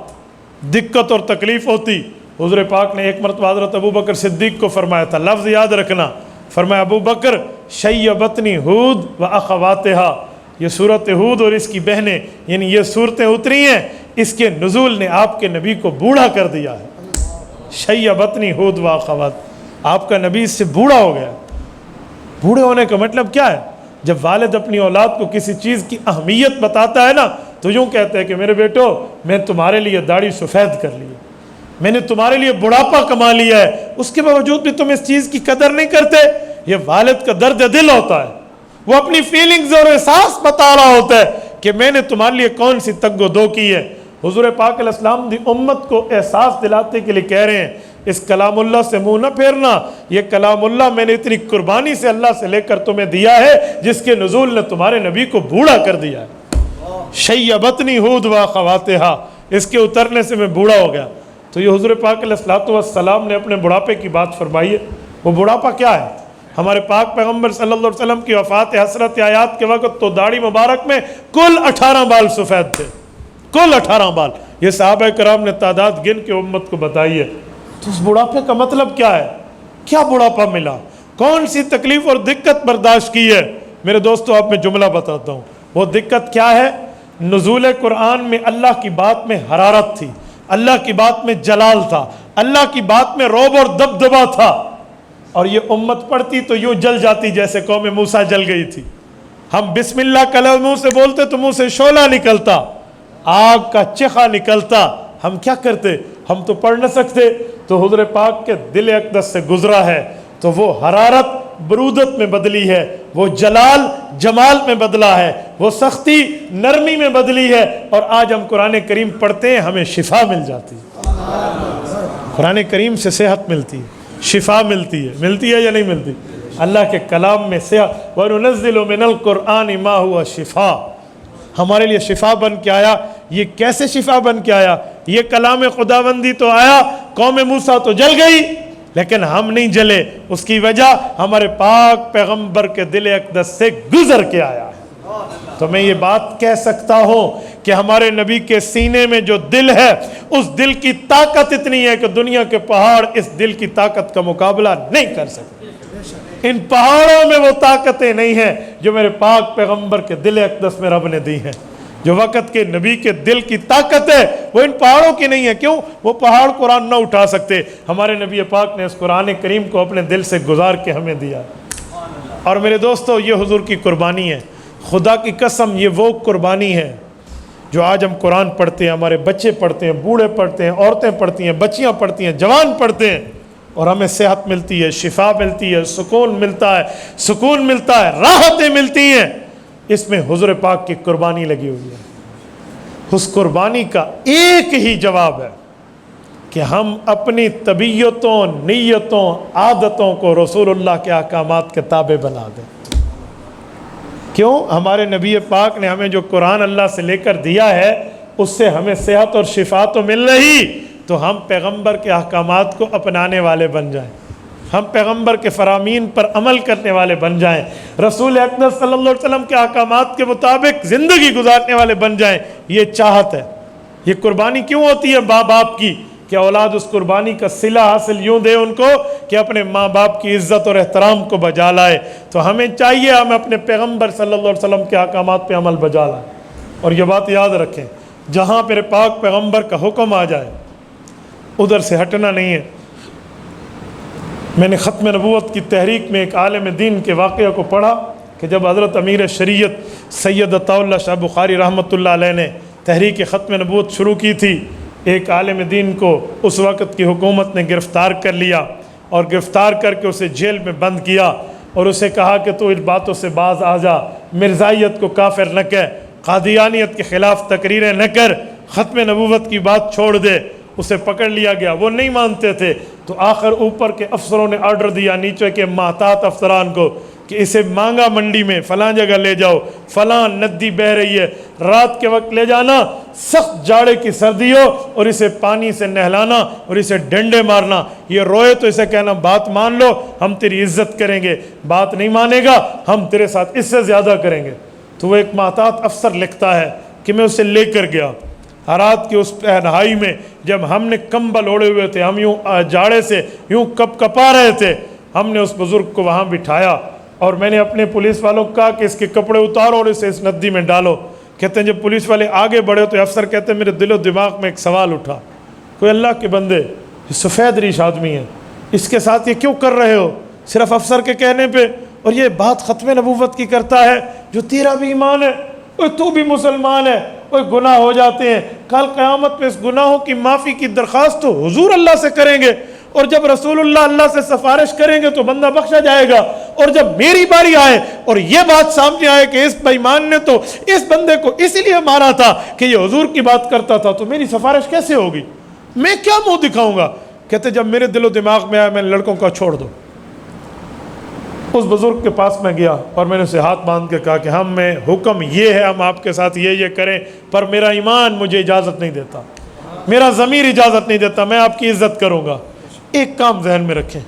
دقت اور تکلیف ہوتی۔ حضور پاک نے ایک مرتبہ حضرت ابو بکر صدیق کو فرمایا تھا، لفظ یاد رکھنا، فرمایا ابو بکر شیبتنی ہود و اخواتہا، یہ صورت ہود اور اس کی بہنیں یعنی یہ صورتیں اتری ہیں، اس کے نزول نے آپ کے نبی کو بوڑھا کر دیا ہے۔ شیبتنی ہود و اخوات، آپ کا نبی اس سے بوڑھا ہو گیا۔ بوڑھے ہونے کا مطلب کیا ہے؟ جب والد اپنی اولاد کو کسی چیز کی اہمیت بتاتا ہے نا تو یوں کہتے ہیں کہ میرے بیٹو میں تمہارے لیے داڑھی سفید کر لی ہے، میں نے تمہارے لیے بڑھاپا کما لیا ہے، اس کے باوجود بھی تم اس چیز کی قدر نہیں کرتے۔ یہ والد کا درد دل ہوتا ہے، وہ اپنی فیلنگز اور احساس بتا رہا ہوتا ہے کہ میں نے تمہارے لیے کون سی تنگ و دو کی ہے۔ حضور پاک علیہ السلام دی امت کو احساس دلاتے کے لیے کہہ رہے ہیں اس کلام اللہ سے منہ نہ پھیرنا، یہ کلام اللہ میں نے اتنی قربانی سے اللہ سے لے کر تمہیں دیا ہے جس کے نزول نے تمہارے نبی کو بوڑھا کر دیا ہے۔ شیبتنی ہود و اخواتہا، اس کے اترنے سے میں بوڑھا ہو گیا۔ تو یہ حضور پاک علیہ السلام نے اپنے بڑھاپے کی بات فرمائی ہے۔ وہ بڑھاپا کیا ہے؟ ہمارے پاک پیغمبر صلی اللہ علیہ وسلم کی وفات حسرت آیات کے وقت تو داڑھی مبارک میں کل 18 بال سفید تھے، کل 18 بال۔ یہ صحابہ کرام نے تعداد گن کے امت کو بتائی ہے۔ تو اس بڑھاپے کا مطلب کیا ہے؟ کیا بڑھاپا ملا؟ کون سی تکلیف اور دقت برداشت کی ہے؟ میرے دوستو آپ میں جملہ بتاتا ہوں، وہ دقت کیا ہے؟ نزول قرآن میں اللہ کی بات میں حرارت تھی، اللہ کی بات میں جلال تھا، اللہ کی بات میں رعب اور دبدبا تھا، اور یہ امت پڑھتی تو یوں جل جاتی جیسے قوم موسیٰ جل گئی تھی۔ ہم بسم اللہ کا لفظ منہ سے بولتے تو منہ سے شعلہ نکلتا، آگ کا چخا نکلتا، ہم کیا کرتے؟ ہم تو پڑھ نہ سکتے۔ تو حضور پاک کے دل اقدس سے گزرا ہے تو وہ حرارت برودت میں بدلی ہے، وہ جلال جمال میں بدلا ہے، وہ سختی نرمی میں بدلی ہے، اور آج ہم قرآن کریم پڑھتے ہیں ہمیں شفا مل جاتی ہے۔ قرآن کریم سے صحت ملتی ہے، شفا ملتی ہے یا نہیں ملتی؟ اللہ کے کلام میں صحت، وَنُنَزِّلُ مِنَ الْقُرْآنِ مَا هُوَ شِفَاء، ہمارے لیے شفا بن کے آیا۔ یہ کیسے شفا بن کے آیا؟ یہ کلام خداوندی تو آیا، قوم موسیٰ تو جل گئی لیکن ہم نہیں جلے، اس کی وجہ ہمارے پاک پیغمبر کے دل اقدس سے گزر کے آیا ہے۔ تو میں یہ بات کہہ سکتا ہوں کہ ہمارے نبی کے سینے میں جو دل ہے اس دل کی طاقت اتنی ہے کہ دنیا کے پہاڑ اس دل کی طاقت کا مقابلہ نہیں کر سکتے۔ ان پہاڑوں میں وہ طاقتیں نہیں ہیں جو میرے پاک پیغمبر کے دل اقدس میں رب نے دی ہیں۔ جو وقت کے نبی کے دل کی طاقت ہے وہ ان پہاڑوں کی نہیں ہے۔ کیوں؟ وہ پہاڑ قرآن نہ اٹھا سکتے، ہمارے نبی پاک نے اس قرآن کریم کو اپنے دل سے گزار کے ہمیں دیا۔ اور میرے دوستو یہ حضور کی قربانی ہے، خدا کی قسم یہ وہ قربانی ہے جو آج ہم قرآن پڑھتے ہیں، ہمارے بچے پڑھتے ہیں، بوڑھے پڑھتے ہیں، عورتیں پڑھتی ہیں، بچیاں پڑھتی ہیں، جوان پڑھتے ہیں، اور ہمیں صحت ملتی ہے، شفا ملتی ہے، سکون ملتا ہے، راحتیں ملتی ہیں۔ اس میں حضور پاک کی قربانی لگی ہوئی ہے۔ اس قربانی کا ایک ہی جواب ہے کہ ہم اپنی طبیعتوں، نیتوں، عادتوں کو رسول اللہ کے احکامات کے تابع بنا دیں۔ کیوں؟ ہمارے نبی پاک نے ہمیں جو قرآن اللہ سے لے کر دیا ہے اس سے ہمیں صحت اور شفا تو مل رہی، تو ہم پیغمبر کے احکامات کو اپنانے والے بن جائیں، ہم پیغمبر کے فرامین پر عمل کرنے والے بن جائیں، رسول اکرم صلی اللہ علیہ وسلم کے احکامات کے مطابق زندگی گزارنے والے بن جائیں۔ یہ چاہت ہے۔ یہ قربانی کیوں ہوتی ہے ماں باپ کی؟ کہ اولاد اس قربانی کا صلہ حاصل یوں دے ان کو کہ اپنے ماں باپ کی عزت اور احترام کو بجا لائے۔ تو ہمیں چاہیے ہم اپنے پیغمبر صلی اللہ علیہ وسلم کے احکامات پہ عمل بجا لائیں۔ اور یہ بات یاد رکھیں، جہاں پہ پاک پیغمبر کا حکم آ جائے ادھر سے ہٹنا نہیں ہے۔ میں نے ختم نبوت کی تحریک میں ایک عالم دین کے واقعہ کو پڑھا کہ جب حضرت امیر شریعت سید عطا اللہ شاہ بخاری رحمۃ اللہ علیہ نے تحریک ختم نبوت شروع کی تھی، ایک عالم دین کو اس وقت کی حکومت نے گرفتار کر لیا اور گرفتار کر کے اسے جیل میں بند کیا اور اسے کہا کہ تو ان باتوں سے باز آ جا، مرزائیت کو کافر نہ کہہ، قادیانیت کے خلاف تقریریں نہ کر، ختم نبوت کی بات چھوڑ دے۔ اسے پکڑ لیا گیا، وہ نہیں مانتے تھے، تو آخر اوپر کے افسروں نے آرڈر دیا نیچے کے محتاط افسران کو کہ اسے مانگا منڈی میں فلاں جگہ لے جاؤ، فلاں ندی بہہ رہی ہے، رات کے وقت لے جانا، سخت جاڑے کی سردی ہو اور اسے پانی سے نہلانا اور اسے ڈنڈے مارنا، یہ روئے تو اسے کہنا بات مان لو ہم تیری عزت کریں گے، بات نہیں مانے گا ہم تیرے ساتھ اس سے زیادہ کریں گے۔ تو وہ ایک محتاط افسر لکھتا ہے کہ میں اسے لے کر گیا رات کی اس تنہائی میں، جب ہم نے کمبل اوڑے ہوئے تھے، ہم یوں جاڑے سے یوں کپ کپا رہے تھے، ہم نے اس بزرگ کو وہاں بٹھایا اور میں نے اپنے پولیس والوں کو کہا کہ اس کے کپڑے اتارو اور اسے اس ندی میں ڈالو۔ کہتے ہیں جب پولیس والے آگے بڑھے تو افسر کہتے ہیں میرے دل و دماغ میں ایک سوال اٹھا، کوئی اللہ کے بندے یہ سفید ریش آدمی ہے، اس کے ساتھ یہ کیوں کر رہے ہو صرف افسر کے کہنے پہ؟ اور یہ بات ختم نبوت کی کرتا ہے جو تیرا بھی ایمان ہے، اور تو بھی مسلمان ہے، کوئی گناہ ہو جاتے ہیں، کل قیامت میں اس گناہوں کی معافی کی درخواست تو حضور اللہ سے کریں گے، اور جب رسول اللہ سے سفارش کریں گے تو بندہ بخشا جائے گا، اور جب میری باری آئے اور یہ بات سامنے آئے کہ اس بے ایمان نے تو اس بندے کو اس لیے مارا تھا کہ یہ حضور کی بات کرتا تھا، تو میری سفارش کیسے ہوگی؟ میں کیا منہ دکھاؤں گا؟ کہتے جب میرے دل و دماغ میں آیا میں نے لڑکوں کا چھوڑ دو۔ اس بزرگ کے پاس میں گیا اور میں نے اسے ہاتھ باندھ کے کہا کہ ہم میں حکم یہ ہے ہم آپ کے ساتھ یہ کریں، پر میرا ایمان مجھے اجازت نہیں دیتا، میرا ضمیر اجازت نہیں دیتا، میں آپ کی عزت کروں گا۔ ایک کام ذہن میں رکھیں،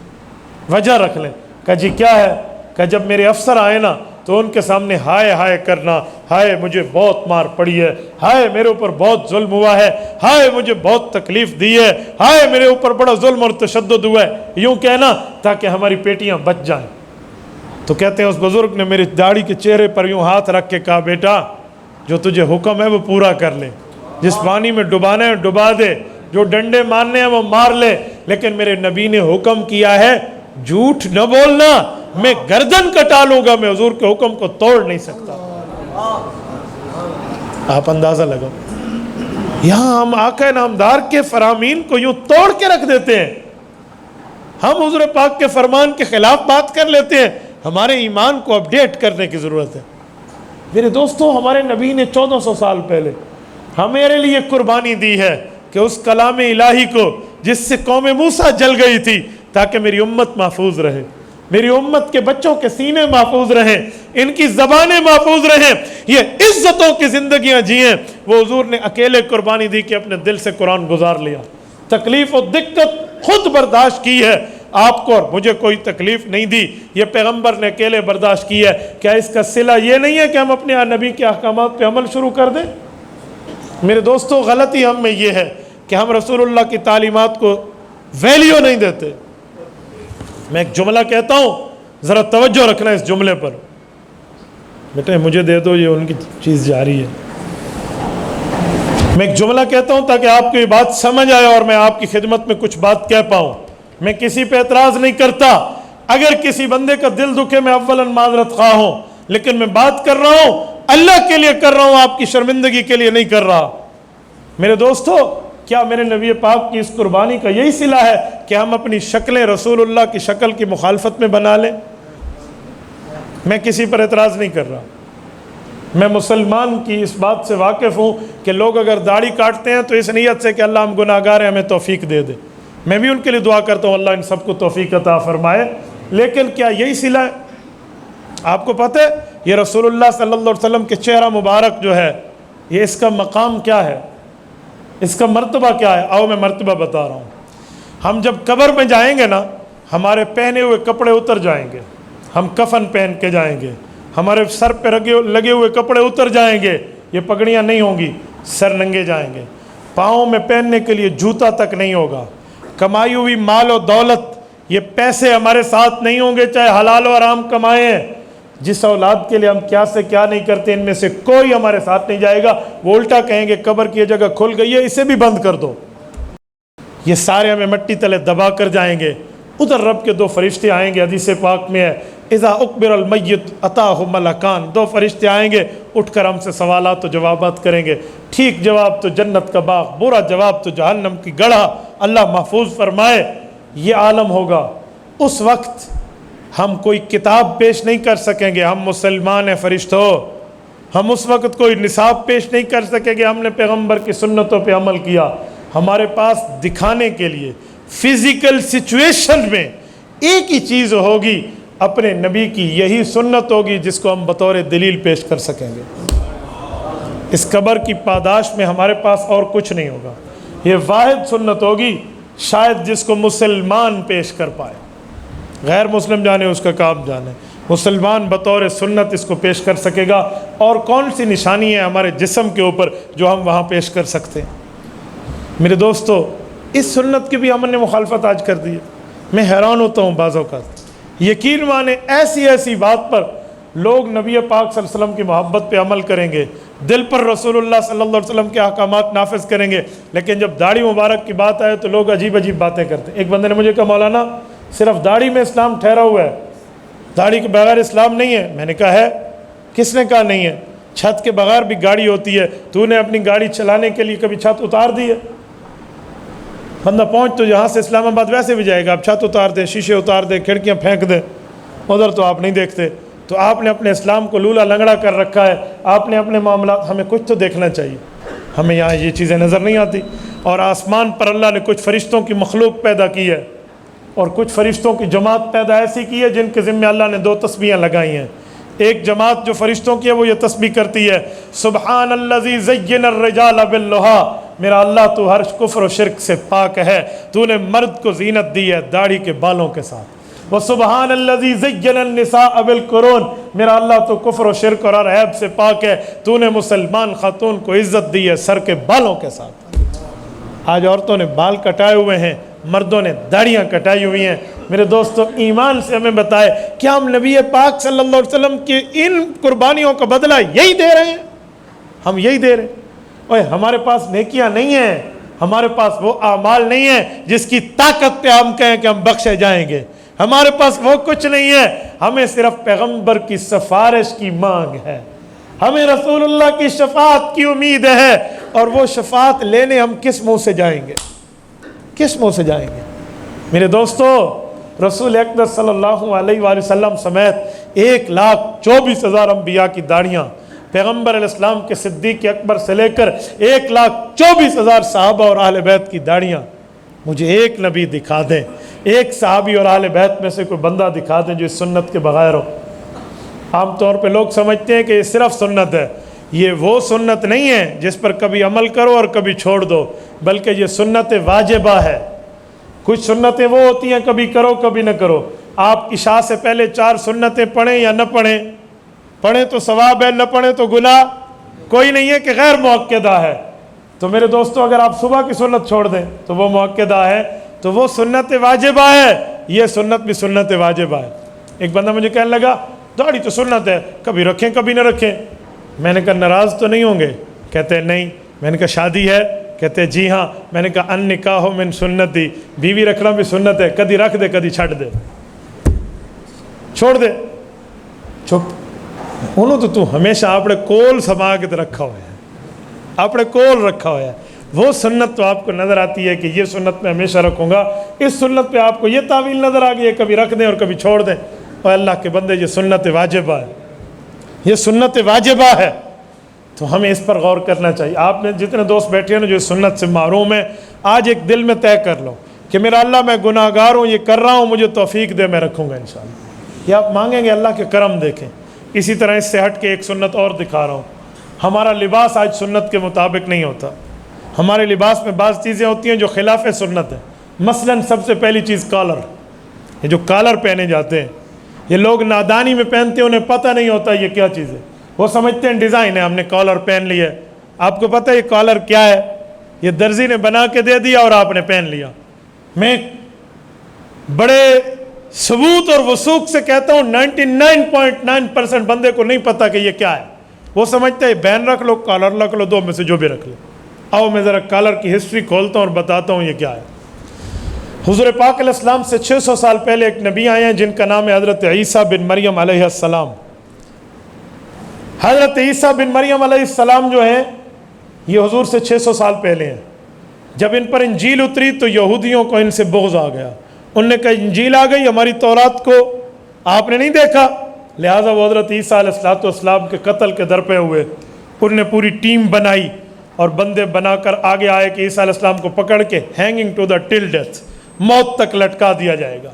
وجہ رکھ لیں۔ کہا جی کیا ہے؟ کہ جب میرے افسر آئے نا تو ان کے سامنے ہائے ہائے کرنا، ہائے مجھے بہت مار پڑی ہے، ہائے میرے اوپر بہت ظلم ہوا ہے، ہائے مجھے بہت تکلیف دی ہے، ہائے میرے اوپر بڑا ظلم اور تشدد ہوا ہے، یوں کہنا تاکہ ہماری پیٹیاں بچ جائیں۔ تو کہتے ہیں اس بزرگ نے میری داڑھی کے چہرے پر یوں ہاتھ رکھ کے کہا بیٹا جو تجھے حکم ہے وہ پورا کر لے، جس پانی میں ڈبانا ہے ڈبا دے، جو ڈنڈے مارنے ہیں وہ مار لے، لیکن میرے نبی نے حکم کیا ہے جھوٹ نہ بولنا، میں گردن کٹا لوں گا، میں حضور کے حکم کو توڑ نہیں سکتا۔ آپ اندازہ لگاؤ، یہاں ہم آقا نامدار کے فرامین کو یوں توڑ کے رکھ دیتے ہیں، ہم حضور پاک کے فرمان کے خلاف بات کر لیتے ہیں۔ ہمارے ایمان کو اپڈیٹ کرنے کی ضرورت ہے۔ میرے دوستو، ہمارے نبی نے 1400 سال پہلے ہمارے لیے قربانی دی ہے کہ اس کلام الہی کو جس سے قوم موسیٰ جل گئی تھی تاکہ میری امت محفوظ رہے، میری امت کے بچوں کے سینے محفوظ رہیں، ان کی زبانیں محفوظ رہیں، یہ عزتوں کی زندگیاں جئیں، وہ حضور نے اکیلے قربانی دی کہ اپنے دل سے قرآن گزار لیا، تکلیف و دقت خود برداشت کی ہے، آپ کو اور مجھے کوئی تکلیف نہیں دی، یہ پیغمبر نے اکیلے برداشت کی ہے۔ کیا اس کا صلہ یہ نہیں ہے کہ ہم اپنے نبی کے احکامات پہ عمل شروع کر دیں؟ میرے دوستو، غلطی ہم میں یہ ہے کہ ہم رسول اللہ کی تعلیمات کو ویلیو نہیں دیتے۔ میں ایک جملہ کہتا ہوں، ذرا توجہ رکھنا اس جملے پر، بیٹے مجھے دے دو، یہ ان کی چیز جاری ہے۔ میں ایک جملہ کہتا ہوں تاکہ آپ کو یہ بات سمجھ آئے اور میں آپ کی خدمت میں کچھ بات کہہ پاؤں۔ میں کسی پہ اعتراض نہیں کرتا، اگر کسی بندے کا دل دکھے میں اولاً معذرت خواہ ہوں، لیکن میں بات کر رہا ہوں اللہ کے لیے کر رہا ہوں، آپ کی شرمندگی کے لیے نہیں کر رہا۔ میرے دوستو، کیا میرے نبی پاک کی اس قربانی کا یہی صلہ ہے کہ ہم اپنی شکلیں رسول اللہ کی شکل کی مخالفت میں بنا لیں؟ میں کسی پر اعتراض نہیں کر رہا، میں مسلمان کی اس بات سے واقف ہوں کہ لوگ اگر داڑھی کاٹتے ہیں تو اس نیت سے کہ اللہ ہم گناہ گار ہیں ہمیں توفیق دے دے، میں بھی ان کے لیے دعا کرتا ہوں اللہ ان سب کو توفیق عطا فرمائے، لیکن کیا یہی صلہ ہے؟ آپ کو پتہ ہے یہ رسول اللہ صلی اللہ علیہ وسلم کے چہرہ مبارک جو ہے، یہ اس کا مقام کیا ہے، اس کا مرتبہ کیا ہے؟ آؤ میں مرتبہ بتا رہا ہوں۔ ہم جب قبر میں جائیں گے نا، ہمارے پہنے ہوئے کپڑے اتر جائیں گے، ہم کفن پہن کے جائیں گے، ہمارے سر پہ لگے ہوئے کپڑے اتر جائیں گے، یہ پگڑیاں نہیں ہوں گی، سر ننگے جائیں گے، پاؤں میں پہننے کے لیے جوتا تک نہیں ہوگا، کمائی ہوئی مال و دولت یہ پیسے ہمارے ساتھ نہیں ہوں گے، چاہے حلال و حرام کمائے ہیں۔ جس اولاد کے لیے ہم کیا سے کیا نہیں کرتے، ان میں سے کوئی ہمارے ساتھ نہیں جائے گا، وہ الٹا کہیں گے قبر کی یہ جگہ کھل گئی ہے اسے بھی بند کر دو۔ یہ سارے ہمیں مٹی تلے دبا کر جائیں گے، ادھر رب کے دو فرشتے آئیں گے، حدیث پاک میں ہے اذا اقبر المیت اتاہ ملکان، دو فرشتے آئیں گے اٹھ کر ہم سے سوالات و جوابات کریں گے، ٹھیک جواب تو جنت کا باغ، برا جواب تو جہنم کی گڑھا، اللہ محفوظ فرمائے۔ یہ عالم ہوگا، اس وقت ہم کوئی کتاب پیش نہیں کر سکیں گے، ہم مسلمان ہیں فرشتوں، ہم اس وقت کوئی نصاب پیش نہیں کر سکیں گے ہم نے پیغمبر کی سنتوں پہ عمل کیا۔ ہمارے پاس دکھانے کے لیے فزیکل سچویشن میں ایک ہی چیز ہوگی، اپنے نبی کی یہی سنت ہوگی جس کو ہم بطور دلیل پیش کر سکیں گے۔ اس قبر کی پاداش میں ہمارے پاس اور کچھ نہیں ہوگا، یہ واحد سنت ہوگی شاید جس کو مسلمان پیش کر پائے، غیر مسلم جانے اس کا کام جانے، مسلمان بطور سنت اس کو پیش کر سکے گا۔ اور کون سی نشانی ہے ہمارے جسم کے اوپر جو ہم وہاں پیش کر سکتے ہیں؟ میرے دوستو، اس سنت کی بھی ہم نے مخالفت آج کر دی ہے، میں حیران ہوتا ہوں بعض اوقات، یقین مانے ایسی بات پر لوگ نبی پاک صلی اللہ علیہ وسلم کی محبت پہ عمل کریں گے، دل پر رسول اللہ صلی اللہ علیہ وسلم کے احکامات نافذ کریں گے، لیکن جب داڑھی مبارک کی بات آئے تو لوگ عجیب باتیں کرتے ہیں۔ ایک بندے نے مجھے کہا مولانا صرف داڑھی میں اسلام ٹھہرا ہوا ہے، داڑھی کے بغیر اسلام نہیں ہے۔ میں نے کہا ہے، کس نے کہا نہیں ہے؟ چھت کے بغیر بھی گاڑی ہوتی ہے، تو نے اپنی گاڑی چلانے کے لیے کبھی چھت اتار دی ہے؟ بندہ پہنچ تو یہاں سے اسلام آباد ویسے بھی جائے گا، آپ چھت اتار دیں، شیشے اتار دیں، کھڑکیاں پھینک دیں، ادھر تو آپ نہیں دیکھتے۔ تو آپ نے اپنے اسلام کو لولا لنگڑا کر رکھا ہے، آپ نے اپنے معاملات، ہمیں کچھ تو دیکھنا چاہیے، ہمیں یہاں یہ چیزیں نظر نہیں آتی۔ اور آسمان پر اللہ نے کچھ فرشتوں کی مخلوق پیدا کی ہے، اور کچھ فرشتوں کی جماعت پیدا ایسی کی ہے جن کے ذمہ اللہ نے 2 تسبیحیں لگائی ہیں۔ ایک جماعت جو فرشتوں کی ہے وہ یہ تسبیح کرتی ہے، سبحان الذی زین الرجال باللہا، میرا اللہ تو ہر کفر و شرک سے پاک ہے، تو نے مرد کو زینت دی ہے داڑھی کے بالوں کے ساتھ، وسبحان الذی زین النساء بالقرون، میرا اللہ تو کفر و شرک اور ہر عیب سے پاک ہے، تو نے مسلمان خاتون کو عزت دی ہے سر کے بالوں کے ساتھ۔ آج عورتوں نے بال کٹائے ہوئے ہیں، مردوں نے داڑیاں کٹائی ہوئی ہیں۔ میرے دوستو، ایمان سے ہمیں بتائے کیا ہم نبی پاک صلی اللہ علیہ وسلم کی ان قربانیوں کا بدلہ یہی دے رہے ہیں؟ ہم یہی دے رہے ہیں؟ اوہ ہمارے پاس نیکیاں نہیں ہیں، ہمارے پاس وہ اعمال نہیں ہیں جس کی طاقت پہ ہم کہیں کہ ہم بخشے جائیں گے، ہمارے پاس وہ کچھ نہیں ہے، ہمیں صرف پیغمبر کی سفارش کی مانگ ہے، ہمیں رسول اللہ کی شفاعت کی امید ہے، اور وہ شفاعت لینے ہم کس منہ سے جائیں گے؟ کس منہ سے جائیں گے؟ میرے دوستو، رسول اقدس صلی اللہ علیہ وآلہ وسلم سمیت 1,24,000 انبیاء کی داڑھیاں، پیغمبر علیہ السلام کے صدیق اکبر سے لے کر 1,24,000 صحابہ اور اہل بیت کی داڑھیاں، مجھے ایک نبی دکھا دیں، ایک صحابی اور اہل بیت میں سے کوئی بندہ دکھا دیں جو اس سنت کے بغیر ہو۔ عام طور پہ لوگ سمجھتے ہیں کہ یہ صرف سنت ہے، یہ وہ سنت نہیں ہے جس پر کبھی عمل کرو اور کبھی چھوڑ دو، بلکہ یہ سنت واجبہ ہے۔ کچھ سنتیں وہ ہوتی ہیں کبھی کرو کبھی نہ کرو، آپ عشاء سے پہلے 4 سنتیں پڑھیں یا نہ پڑھیں، پڑھیں تو ثواب ہے، نہ پڑھیں تو گناہ کوئی نہیں ہے کہ غیر مؤکدہ ہے۔ تو میرے دوستو، اگر آپ صبح کی سنت چھوڑ دیں تو وہ مؤکدہ ہے، تو وہ سنت واجبہ ہے، یہ سنت بھی سنت واجبہ ہے۔ ایک بندہ مجھے کہنے لگا داڑھی تو سنت ہے، کبھی رکھیں کبھی نہ رکھیں۔ میں نے کہا ناراض تو نہیں ہوں گے؟ کہتے ہیں نہیں۔ میں نے کہا شادی ہے؟ کہتے ہیں جی ہاں۔ میں نے کہا ان نکاح من سنتی، بیوی رکھنا بھی سنت ہے، کدی رکھ دے کدی چھڑ دے، چھوڑ دے، چپ۔ انہوں تو ہمیشہ اپنے کول سما کے رکھا ہوا ہے، اپنے کول رکھا ہوا ہے۔ وہ سنت تو آپ کو نظر آتی ہے کہ یہ سنت میں ہمیشہ رکھوں گا، اس سنت پہ آپ کو یہ تعویل نظر آ گئی ہے کبھی رکھ دیں اور کبھی چھوڑ دیں۔ اور اللہ کے بندے، یہ سنت واجبہ ہے۔ یہ سنت واجبہ ہے، تو ہمیں اس پر غور کرنا چاہیے۔ آپ نے جتنے دوست بیٹھے ہیں نا جو سنت سے محروم ہیں، آج ایک دل میں طے کر لو کہ میرا اللہ میں گناہ گار ہوں، یہ کر رہا ہوں، مجھے توفیق دے، میں رکھوں گا انشاءاللہ۔ یہ آپ مانگیں گے اللہ کے کرم دیکھیں۔ اسی طرح اس سے ہٹ کے ایک سنت اور دکھا رہا ہوں، ہمارا لباس آج سنت کے مطابق نہیں ہوتا۔ ہمارے لباس میں بعض چیزیں ہوتی ہیں جو خلاف سنت ہیں، مثلاً سب سے پہلی چیز کالر، یہ جو کالر پہنے جاتے ہیں، یہ لوگ نادانی میں پہنتے ہیں، انہیں پتہ نہیں ہوتا یہ کیا چیز ہے، وہ سمجھتے ہیں ڈیزائن ہے، ہم نے کالر پہن لیا ہے۔ آپ کو پتہ ہے یہ کالر کیا ہے؟ یہ درزی نے بنا کے دے دیا اور آپ نے پہن لیا۔ میں بڑے ثبوت اور وثوق سے کہتا ہوں 99.9% بندے کو نہیں پتہ کہ یہ کیا ہے، وہ سمجھتے ہیں بین رکھ لو، کالر رکھ لو، دو میں سے جو بھی رکھ لو۔ آؤ میں ذرا کالر کی ہسٹری کھولتا ہوں اور بتاتا ہوں یہ کیا ہے۔ حضور پاک علیہ السلام سے 600 سال پہلے ایک نبی آئے ہیں جن کا نام ہے حضرت عیسیٰ بن مریم علیہ السلام۔ حضرت عیسیٰ بن مریم علیہ السلام جو ہیں یہ حضور سے 600 سال پہلے ہیں۔ جب ان پر انجیل اتری تو یہودیوں کو ان سے بغض آ گیا، انہوں نے کہا انجیل آ گئی، ہماری تورات کو آپ نے نہیں دیکھا، لہٰذا وہ حضرت عیسیٰ علیہ السلام کے قتل کے در پہ ہوئے۔ انہوں نے پوری ٹیم بنائی اور بندے بنا کر آگے آئے کہ عیسیٰ علیہ السلام کو پکڑ کے hanging to the till death, موت تک لٹکا دیا جائے گا۔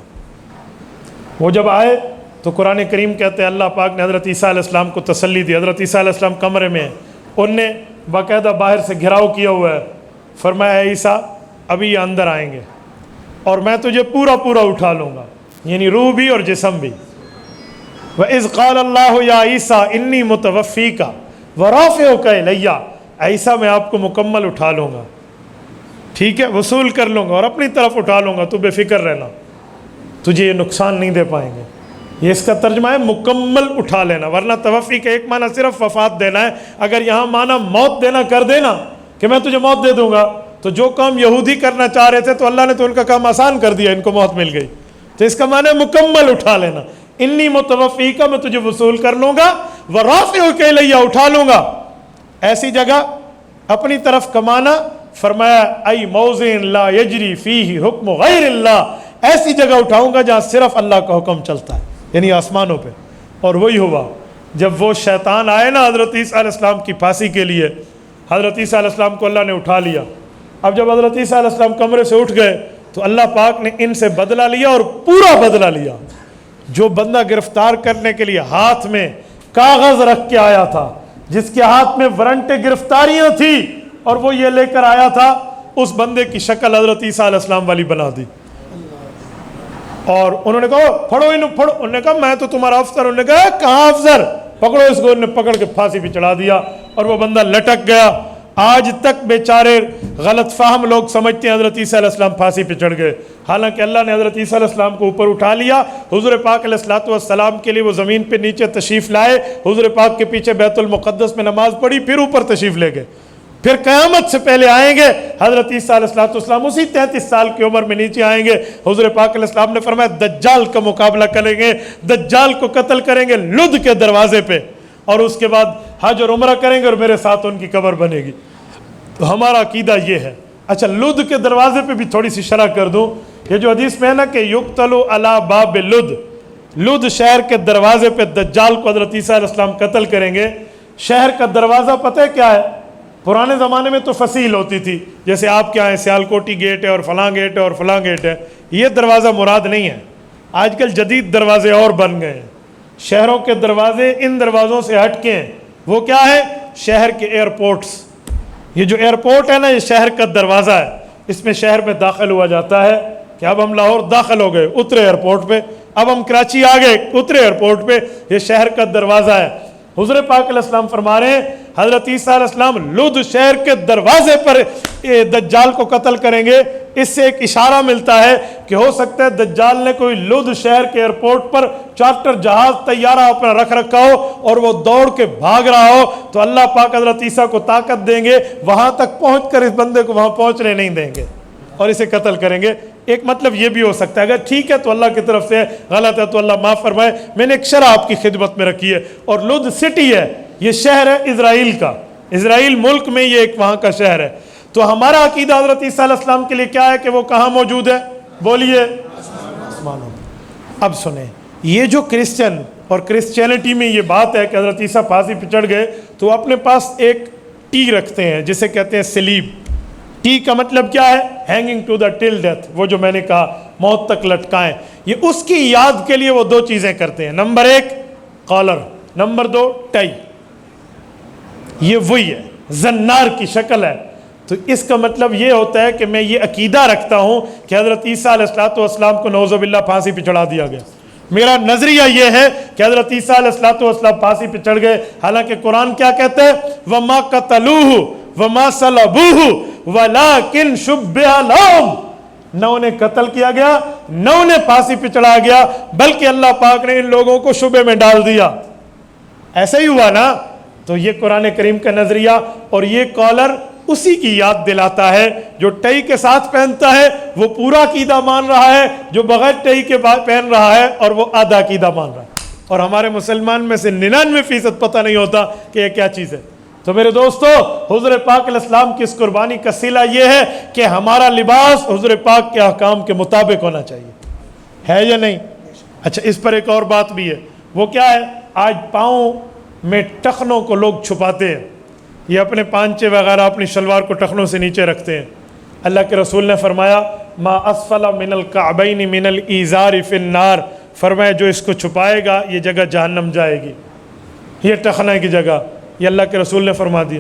وہ جب آئے تو قرآن کریم کہتے ہیں اللہ پاک نے حضرت عیسیٰ علیہ السلام کو تسلی دی۔ حضرت عیسیٰ علیہ السلام کمرے میں ہیں، ان نے باقاعدہ باہر سے گھراؤ کیا ہوا ہے، فرمایا اے عیسیٰ ابھی یہ اندر آئیں گے اور میں تجھے پورا اٹھا لوں گا، یعنی روح بھی اور جسم بھی۔ وَإِذْ قَالَ اللَّهُ يَا عِيسَىٰ إِنِّي مُتَوَفِّيكَ وَرَافِعُكَ إِلَيَّ، عیسیٰ میں آپ کو مکمل اٹھا لوں گا، ٹھیک ہے، وصول کر لوں گا اور اپنی طرف اٹھا لوں گا، تو بے فکر رہنا، تجھے یہ نقصان نہیں دے پائیں گے۔ یہ اس کا ترجمہ ہے مکمل اٹھا لینا، ورنہ توفی کا ایک معنی صرف وفات دینا ہے، اگر یہاں معنی موت دینا کر دینا کہ میں تجھے موت دے دوں گا، تو جو کام یہودی کرنا چاہ رہے تھے تو اللہ نے تو ان کا کام آسان کر دیا، ان کو موت مل گئی۔ تو اس کا معنی ہے مکمل اٹھا لینا، انی متوفیکا، میں تجھے وصول کر لوں گا، ورافعک الیہ، اٹھا لوں گا۔ ایسی جگہ اپنی طرف کمانا، فرمایا ای موضع لا یجری فیہ حکم غیر اللہ، ایسی جگہ اٹھاؤں گا جہاں صرف اللہ کا حکم چلتا ہے، یعنی آسمانوں پہ۔ اور وہی ہوا جب وہ شیطان آئے نا حضرت عیسیٰ علیہ السلام کی پھانسی کے لیے، حضرت عیسیٰ علیہ السلام کو اللہ نے اٹھا لیا۔ اب جب حضرت عیسیٰ علیہ السلام کمرے سے اٹھ گئے تو اللہ پاک نے ان سے بدلہ لیا اور پورا بدلہ لیا۔ جو بندہ گرفتار کرنے کے لیے ہاتھ میں کاغذ رکھ کے آیا تھا، جس کے ہاتھ میں وارنٹ گرفتاریاں تھی اور وہ یہ لے کر آیا تھا، اس بندے کی شکل حضرت عیسیٰ علیہ السلام والی بنا دی۔ اور انہوں نے کہا پڑھو انہوں پڑھو، انہوں نے کہا میں تو تمہارا افسر، انہوں نے کہا کہاں افسر، پکڑو اس کو، انہوں نے پکڑ کے پھانسی پہ چڑھا دیا اور وہ بندہ لٹک گیا۔ آج تک بیچارے غلط فہم لوگ سمجھتے ہیں حضرت عیسیٰ علیہ السلام پھانسی پہ چڑھ گئے، حالانکہ اللہ نے حضرت عیسیٰ علیہ السلام کو اوپر اٹھا لیا۔ حضور پاک علیہ السلام کے لیے وہ زمین پہ نیچے تشریف لائے، حضور پاک کے پیچھے بیت المقدس میں نماز پڑھی، پھر اوپر تشریف لے گئے، پھر قیامت سے پہلے آئیں گے حضرت عیسیٰ علیہ السلام اسی 33 سال کی عمر میں نیچے آئیں گے۔ حضور پاک علیہ السلام نے فرمایا دجال کا مقابلہ کریں گے، دجال کو قتل کریں گے لد کے دروازے پہ، اور اس کے بعد حج اور عمرہ کریں گے اور میرے ساتھ ان کی قبر بنے گی۔ تو ہمارا عقیدہ یہ ہے۔ اچھا، لد کے دروازے پہ بھی تھوڑی سی شرح کر دوں، یہ جو حدیث میں ہے نا کہ یقتل علی باب لد، لد شہر کے دروازے پہ دجال کو حضرت عیسیٰ علیہ السلام قتل کریں گے۔ شہر کا دروازہ پتہ ہے کیا ہے؟ پرانے زمانے میں تو فصیل ہوتی تھی، جیسے آپ کے یہاں سیالکوٹی گیٹ ہے اور فلاں گیٹ ہے اور فلاں گیٹ ہے، یہ دروازہ مراد نہیں ہے۔ آج کل جدید دروازے اور بن گئے ہیں، شہروں کے دروازے ان دروازوں سے ہٹ کے ہیں۔ وہ کیا ہے؟ شہر کے ایئرپورٹس۔ یہ جو ایئرپورٹ ہے نا، یہ شہر کا دروازہ ہے، اس میں شہر میں داخل ہوا جاتا ہے کہ اب ہم لاہور داخل ہو گئے، اترے ایئرپورٹ پہ، اب ہم کراچی آ گئے، اترے ایئرپورٹ پہ، یہ شہر کا دروازہ ہے۔ حضور پاک علیہ السلام فرما رہے ہیں حضرت عیسیٰ علیہ السلام لد شہر کے دروازے پر دجال کو قتل کریں گے۔ اس سے ایک اشارہ ملتا ہے کہ ہو سکتا ہے دجال نے کوئی لد شہر کے ایئرپورٹ پر چارٹر جہاز طیارہ اپنا رکھ رکھا ہو اور وہ دوڑ کے بھاگ رہا ہو، تو اللہ پاک حضرت عیسیٰ کو طاقت دیں گے، وہاں تک پہنچ کر اس بندے کو وہاں پہنچنے نہیں دیں گے اور اسے قتل کریں گے۔ ایک مطلب یہ بھی ہو سکتا ہے، اگر ٹھیک ہے تو اللہ کی طرف سے، غلط ہے تو اللہ معاف فرمائے۔ میں نے ایک شرح آپ کی خدمت میں رکھی ہے۔ اور لد سٹی ہے، یہ شہر ہے اسرائیل کا، اسرائیل ملک میں یہ ایک وہاں کا شہر ہے۔ تو ہمارا عقیدہ حضرت عیسیٰ علیہ السلام کے لیے کیا ہے کہ وہ کہاں موجود ہے؟ بولیے، آسمانوں میں۔ اب سنیں، یہ جو کرسچن اور کرسچینٹی میں یہ بات ہے کہ حضرت عیسیٰ پھانسی پہ چڑھ گئے تو اپنے پاس ایک ٹی رکھتے ہیں جسے کہتے ہیں سلیب. ٹی کا مطلب کیا ہے؟ Hanging to the till death, وہ جو میں نے کہا موت تک لٹکائیں. یہ اس کی یاد کے لیے وہ دو چیزیں کرتے ہیں، نمبر 1 کالر، نمبر 2 ٹائی. یہ وہی ہے، زنار کی شکل ہے. تو اس کا مطلب یہ ہوتا ہے کہ میں یہ عقیدہ رکھتا ہوں کہ حضرت عیسیٰ علیہ السلام کو نعوذ باللہ پھانسی پہ چڑھا دیا گیا. میرا نظریہ یہ ہے کہ حضرت عیسیٰ علیہ السلام پھانسی پہ چڑھ گئے، حالانکہ قرآن کیا کہتا ہے؟ وَمَا قَتَلُوهُ وَمَا صَلَبُوهُ وَلَكِنْ شُبِّهَ لَهُمْ. نہ انہیں قتل کیا گیا نہ انہیں پھانسی پہ چڑھا گیا، بلکہ اللہ پاک نے ان لوگوں کو شبے میں ڈال دیا. ایسا ہی ہوا نا؟ تو یہ قرآن کریم کا نظریہ، اور یہ کالر اسی کی یاد دلاتا ہے. جو ٹئی کے ساتھ پہنتا ہے وہ پورا عقیدہ مان رہا ہے، جو بغیر ٹئی کے پہن رہا ہے اور وہ آدھا عقیدہ مان رہا ہے. اور ہمارے مسلمان میں سے 99% پتہ نہیں ہوتا کہ یہ کیا چیز ہے. تو میرے دوستو، حضور پاک علیہ السلام کی اس قربانی کا صلہ یہ ہے کہ ہمارا لباس حضور پاک کے احکام کے مطابق ہونا چاہیے. ہے یا نہیں؟ اچھا، اس پر ایک اور بات بھی ہے. وہ کیا ہے؟ آج پاؤں میں ٹخنوں کو لوگ چھپاتے ہیں. یہ اپنے پانچے وغیرہ اپنی شلوار کو ٹخنوں سے نیچے رکھتے ہیں. اللہ کے رسول نے فرمایا ما اسفل من الکعبین من الازار فی النار، فرمایا جو اس کو چھپائے گا یہ جگہ جہنم جائے گی. یہ ٹخنے کی جگہ، یہ اللہ کے رسول نے فرما دیا.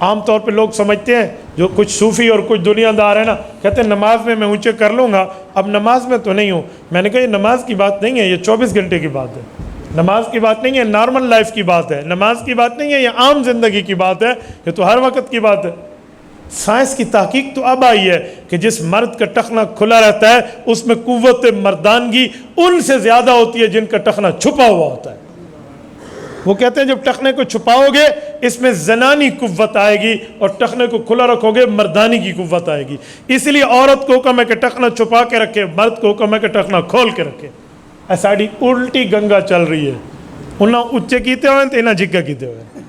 عام طور پہ لوگ سمجھتے ہیں، جو کچھ صوفی اور کچھ دنیا دار ہیں نا، کہتے ہیں نماز میں اونچے کر لوں گا. اب نماز میں تو نہیں ہوں. میں نے کہا یہ نماز کی بات نہیں ہے، یہ 24 گھنٹے کی بات ہے. نماز کی بات نہیں ہے، نارمل لائف کی بات ہے. نماز کی بات نہیں ہے، یہ عام زندگی کی بات ہے، یہ تو ہر وقت کی بات ہے. سائنس کی تحقیق تو اب آئی ہے کہ جس مرد کا ٹخنا کھلا رہتا ہے اس میں قوت مردانگی ان سے زیادہ ہوتی ہے جن کا ٹخنا چھپا ہوا ہوتا ہے. وہ کہتے ہیں جب ٹخنے کو چھپاؤ گے اس میں زنانی قوت آئے گی، اور ٹخنے کو کھلا رکھو گے مردانی کی قوت آئے گی. اس لیے عورت کو حکم ہے کہ ٹخنا چھپا کے رکھے، مرد کو حکم ہے کہ ٹخنا کھول کے رکھے. ساڑی الٹی گنگا چل رہی ہے، انہاں اچھے کیتے ہوئے تو انہاں جھگا کیتے ہوئے.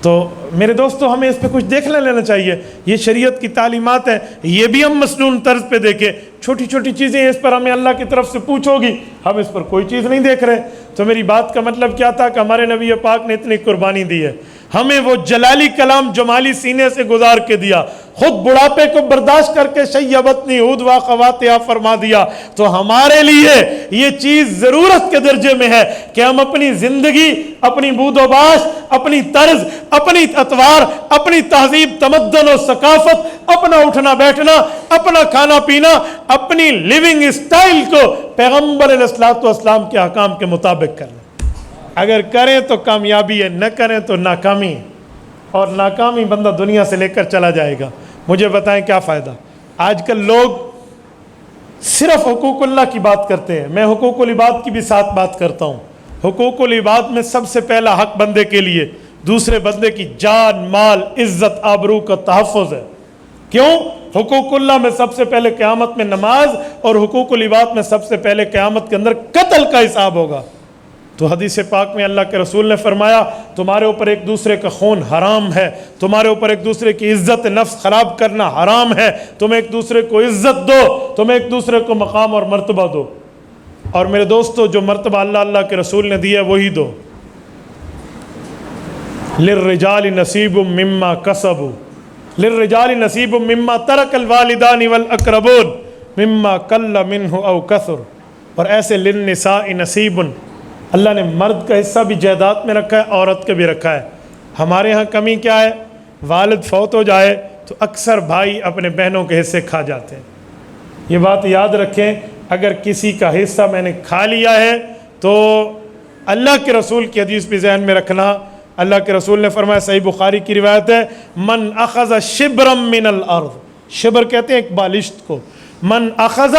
تو میرے دوستو، ہمیں اس پہ کچھ دیکھنا لینا چاہیے. یہ شریعت کی تعلیمات ہیں، یہ بھی ہم مسنون طرز پہ دیکھیں. چھوٹی چھوٹی چیزیں اس پر ہمیں اللہ کی طرف سے پوچھو گی، ہم اس پر کوئی چیز نہیں دیکھ رہے. تو میری بات کا مطلب کیا تھا کہ ہمارے نبی پاک نے اتنی قربانی دی ہے، ہمیں وہ جلالی کلام جمالی سینے سے گزار کے دیا، خود بڑھاپے کو برداشت کر کے شیبتنی ہود و خواتیا فرما دیا. تو ہمارے لیے یہ چیز ضرورت کے درجے میں ہے کہ ہم اپنی زندگی، اپنی بود و باش، اپنی طرز، اپنی اطوار، اپنی تہذیب، تمدن و ثقافت، اپنا اٹھنا بیٹھنا، اپنا کھانا پینا، اپنی لیونگ اسٹائل کو پیغمبر علیہ السلام کے احکام کے مطابق کر لیں. اگر کریں تو کامیابی ہے، نہ کریں تو ناکامی. اور ناکامی بندہ دنیا سے لے کر چلا جائے گا. مجھے بتائیں کیا فائدہ؟ آج کل لوگ صرف حقوق اللہ کی بات کرتے ہیں. میں حقوق العباد کی بھی ساتھ بات کرتا ہوں. حقوق العباد میں سب سے پہلا حق بندے کے لیے دوسرے بندے کی جان، مال، عزت، آبرو کا تحفظ ہے. کیوں؟ حقوق اللہ میں سب سے پہلے قیامت میں نماز، اور حقوق العباد میں سب سے پہلے قیامت کے اندر قتل کا حساب ہوگا. تو حدیث پاک میں اللہ کے رسول نے فرمایا تمہارے اوپر ایک دوسرے کا خون حرام ہے، تمہارے اوپر ایک دوسرے کی عزت نفس خراب کرنا حرام ہے. تم ایک دوسرے کو عزت دو، تم ایک دوسرے کو مقام اور مرتبہ دو. اور میرے دوستو، جو مرتبہ اللہ کے رسول نے دیا وہی دو. للرجال نصیب مما کسبوا، للرجال نصیب مما ترک الوالدان والاقربون مما قل منہ او کثر. اور ایسے للنساء نصیب، اللہ نے مرد کا حصہ بھی جائیداد میں رکھا ہے، عورت کا بھی رکھا ہے. ہمارے ہاں کمی کیا ہے؟ والد فوت ہو جائے تو اکثر بھائی اپنے بہنوں کے حصے کھا جاتے ہیں. یہ بات یاد رکھیں، اگر کسی کا حصہ میں نے کھا لیا ہے تو اللہ کے رسول کی حدیث بھی ذہن میں رکھنا. اللہ کے رسول نے فرمایا، صحیح بخاری کی روایت ہے، من اخذ شبرا من الارض، شبر کہتے ہیں ایک بالشت کو، من اخذ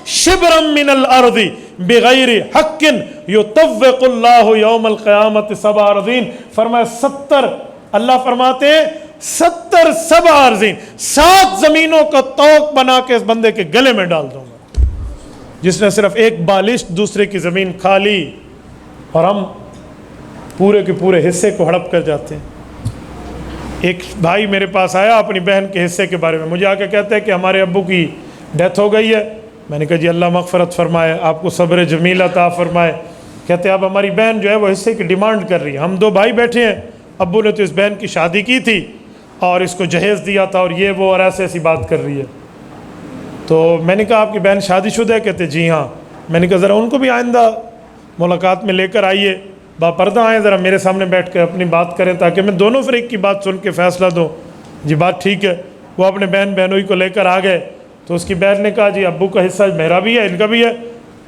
شبرا من الارض بغیر حق یطوق اللہ یوم القیامت 7 ارضین. فرمایا 70، اللہ فرماتے ہیں 70 7 ارضین، 7 زمینوں کا طوق بنا کے اس بندے کے گلے میں ڈال دوں گا جس نے صرف ایک بالشت دوسرے کی زمین کھا لی. اور ہم پورے کے پورے حصے کو ہڑپ کر جاتے ہیں. ایک بھائی میرے پاس آیا اپنی بہن کے حصے کے بارے میں، مجھے آ کے کہتے ہیں کہ ہمارے ابو کی ڈیتھ ہو گئی ہے. میں نے کہا جی اللہ مغفرت فرمائے، آپ کو صبر جمیل عطا فرمائے، کہتے اب ہماری بہن جو ہے وہ حصے کی ڈیمانڈ کر رہی ہے، ہم 2 بھائی بیٹھے ہیں، ابو نے تو اس بہن کی شادی کی تھی اور اس کو جہیز دیا تھا اور یہ وہ اور ایسے ایسی بات کر رہی ہے۔ تو میں نے کہا آپ کی بہن شادی شدہ ہے؟ کہتے جی ہاں۔ میں نے کہا ذرا ان کو بھی آئندہ ملاقات میں لے کر آئیے، باپردہ آئیں، ذرا میرے سامنے بیٹھ کے اپنی بات کریں تاکہ میں دونوں فریق کی بات سن کے فیصلہ دوں۔ جی بات ٹھیک ہے۔ وہ اپنے بہنوئی کو لے کر آ گئے تو اس کی بہن نے کہا جی ابو کا حصہ میرا بھی ہے، ان کا بھی ہے،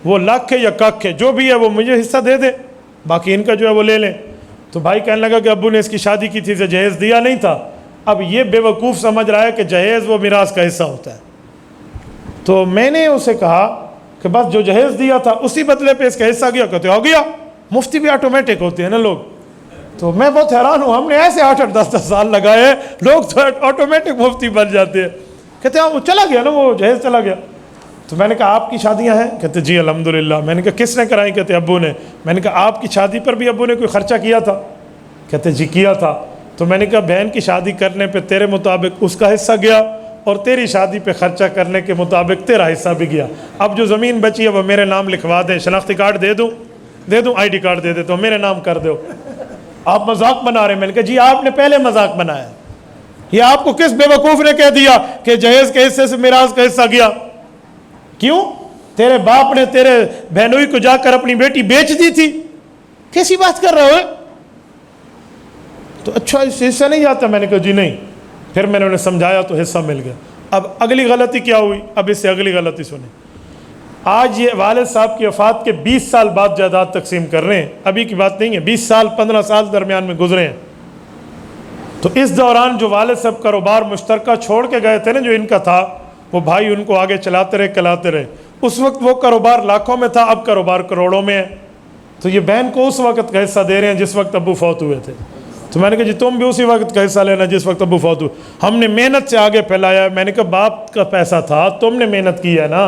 وہ لاکھ ہے یا کاک ہے جو بھی ہے وہ مجھے حصہ دے دے، باقی ان کا جو ہے وہ لے لیں۔ تو بھائی کہنے لگا کہ ابو نے اس کی شادی کی تھی، اسے جہیز دیا نہیں تھا۔ اب یہ بے وقوف سمجھ رہا ہے کہ جہیز وہ میراث کا حصہ ہوتا ہے۔ تو میں نے اسے کہا کہ بس جو جہیز دیا تھا اسی بدلے پہ اس کا حصہ گیا۔ کہتے ہو گیا، مفتی بھی آٹومیٹک ہوتے ہیں نا لوگ۔ تو میں بہت حیران ہوں، ہم نے ایسے 8-8 10 سال لگائے، لوگ تو آٹومیٹک مفتی بن جاتے ہیں۔ کہتے ہیں وہ چلا گیا نا، وہ جہیز چلا گیا۔ تو میں نے کہا آپ کی شادیاں ہیں؟ کہتے جی الحمدللہ۔ میں نے کہا کس نے کرائی؟ کہتے ابو نے۔ میں نے کہا آپ کی شادی پر بھی ابو نے کوئی خرچہ کیا تھا؟ کہتے جی کیا تھا۔ تو میں نے کہا بہن کی شادی کرنے پہ تیرے مطابق اس کا حصہ گیا اور تیری شادی پہ خرچہ کرنے کے مطابق تیرا حصہ بھی گیا۔ اب جو زمین بچی ہے وہ میرے نام لکھوا دیں، شناختی کارڈ دے دوں، آئی ڈی کارڈ دے دیتا ہوں، میرے نام کر دو۔ آپ مذاق بنا رہے ہیں۔ میں نے کہا جی آپ نے پہلے مذاق بنایا، یہ آپ کو کس بے وقوف نے کہہ دیا کہ جہیز کے حصے سے میراث کا حصہ گیا؟ کیوں؟ تیرے باپ نے تیرے بہنوئی کو جا کر اپنی بیٹی بیچ دی تھی، کیسی بات کر رہے ہو؟ تو اچھا اس حصہ نہیں جاتا؟ میں نے کہا جی نہیں۔ پھر میں نے انہیں سمجھایا تو حصہ مل گیا۔ اب اگلی غلطی کیا ہوئی؟ اب اس سے اگلی غلطی سنیں۔ آج یہ والد صاحب کی وفات کے 20 سال بعد جائیداد تقسیم کر رہے ہیں، ابھی کی بات نہیں ہے، 20 سال 15 سال درمیان میں گزرے ہیں۔ تو اس دوران جو والد صاحب کاروبار مشترکہ چھوڑ کے گئے تھے نا، جو ان کا تھا، وہ بھائی ان کو آگے چلاتے رہے۔ اس وقت وہ کاروبار لاکھوں میں تھا، اب کاروبار کروڑوں میں ہے۔ تو یہ بہن کو اس وقت کا حصہ دے رہے ہیں جس وقت ابو فوت ہوئے تھے۔ تو میں نے کہا جی تم بھی اسی وقت کا حصہ لینا جس وقت ابو فوت ہوئے، ہم نے محنت سے آگے پھیلایا ہے۔ میں نے کہا باپ کا پیسہ تھا، تم نے محنت کی ہے نا،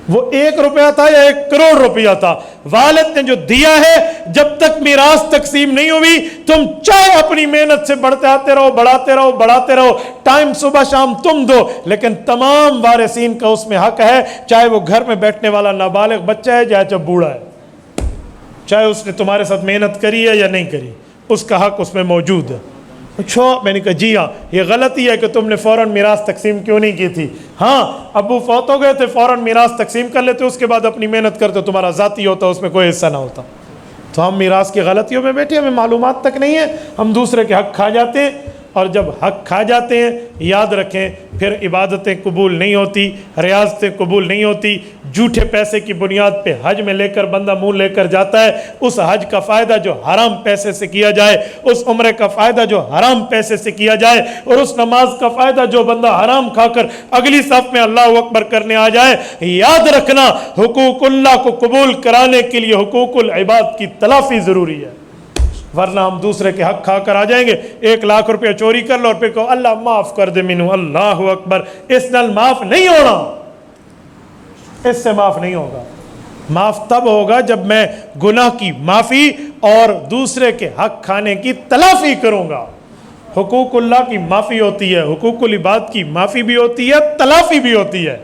وہ 1 روپیہ تھا یا 1 کروڑ روپیہ تھا، والد نے جو دیا ہے، جب تک میراث تقسیم نہیں ہوئی تم چاہے اپنی محنت سے بڑھتے رہو، بڑھاتے رہو، ٹائم صبح شام تم دو، لیکن تمام وارثین کا اس میں حق ہے، چاہے وہ گھر میں بیٹھنے والا نابالغ بچہ ہے چاہے جب بوڑھا ہے، چاہے اس نے تمہارے ساتھ محنت کری ہے یا نہیں کری، اس کا حق اس میں موجود ہے۔ اچھا، میں نے کہا جی ہاں، یہ غلطی ہے کہ تم نے فوراً میراث تقسیم کیوں نہیں کی تھی؟ ہاں ابو فوت ہو گئے تھے، فوراً میراث تقسیم کر لیتے، اس کے بعد اپنی محنت کرتے، تمہارا ذاتی ہوتا، اس میں کوئی حصہ نہ ہوتا۔ تو ہم میراث کی غلطیوں میں بیٹھے، ہمیں معلومات تک نہیں ہے، ہم دوسرے کے حق کھا جاتے ہیں، اور جب حق کھا جاتے ہیں یاد رکھیں پھر عبادتیں قبول نہیں ہوتی، ریاضتیں قبول نہیں ہوتی۔ جھوٹے پیسے کی بنیاد پہ حج میں لے کر بندہ منہ لے کر جاتا ہے، اس حج کا فائدہ جو حرام پیسے سے کیا جائے، اس عمرے کا فائدہ جو حرام پیسے سے کیا جائے، اور اس نماز کا فائدہ جو بندہ حرام کھا کر اگلی صف میں اللہ اکبر کرنے آ جائے، یاد رکھنا حقوق اللہ کو قبول کرانے کے لیے حقوق العباد کی تلافی ضروری ہے، ورنہ ہم دوسرے کے حق کھا کر آ جائیں گے۔ 1 لاکھ روپیہ چوری کر لو اور پھر کہو اللہ معاف کر دے مینوں، اللہ اکبر، اس نال معاف نہیں ہونا، اس سے معاف نہیں ہوگا۔ معاف تب ہوگا جب میں گناہ کی معافی اور دوسرے کے حق کھانے کی تلافی کروں گا۔ حقوق اللہ کی معافی ہوتی ہے، حقوق العباد کی معافی بھی ہوتی ہے، تلافی بھی ہوتی ہے۔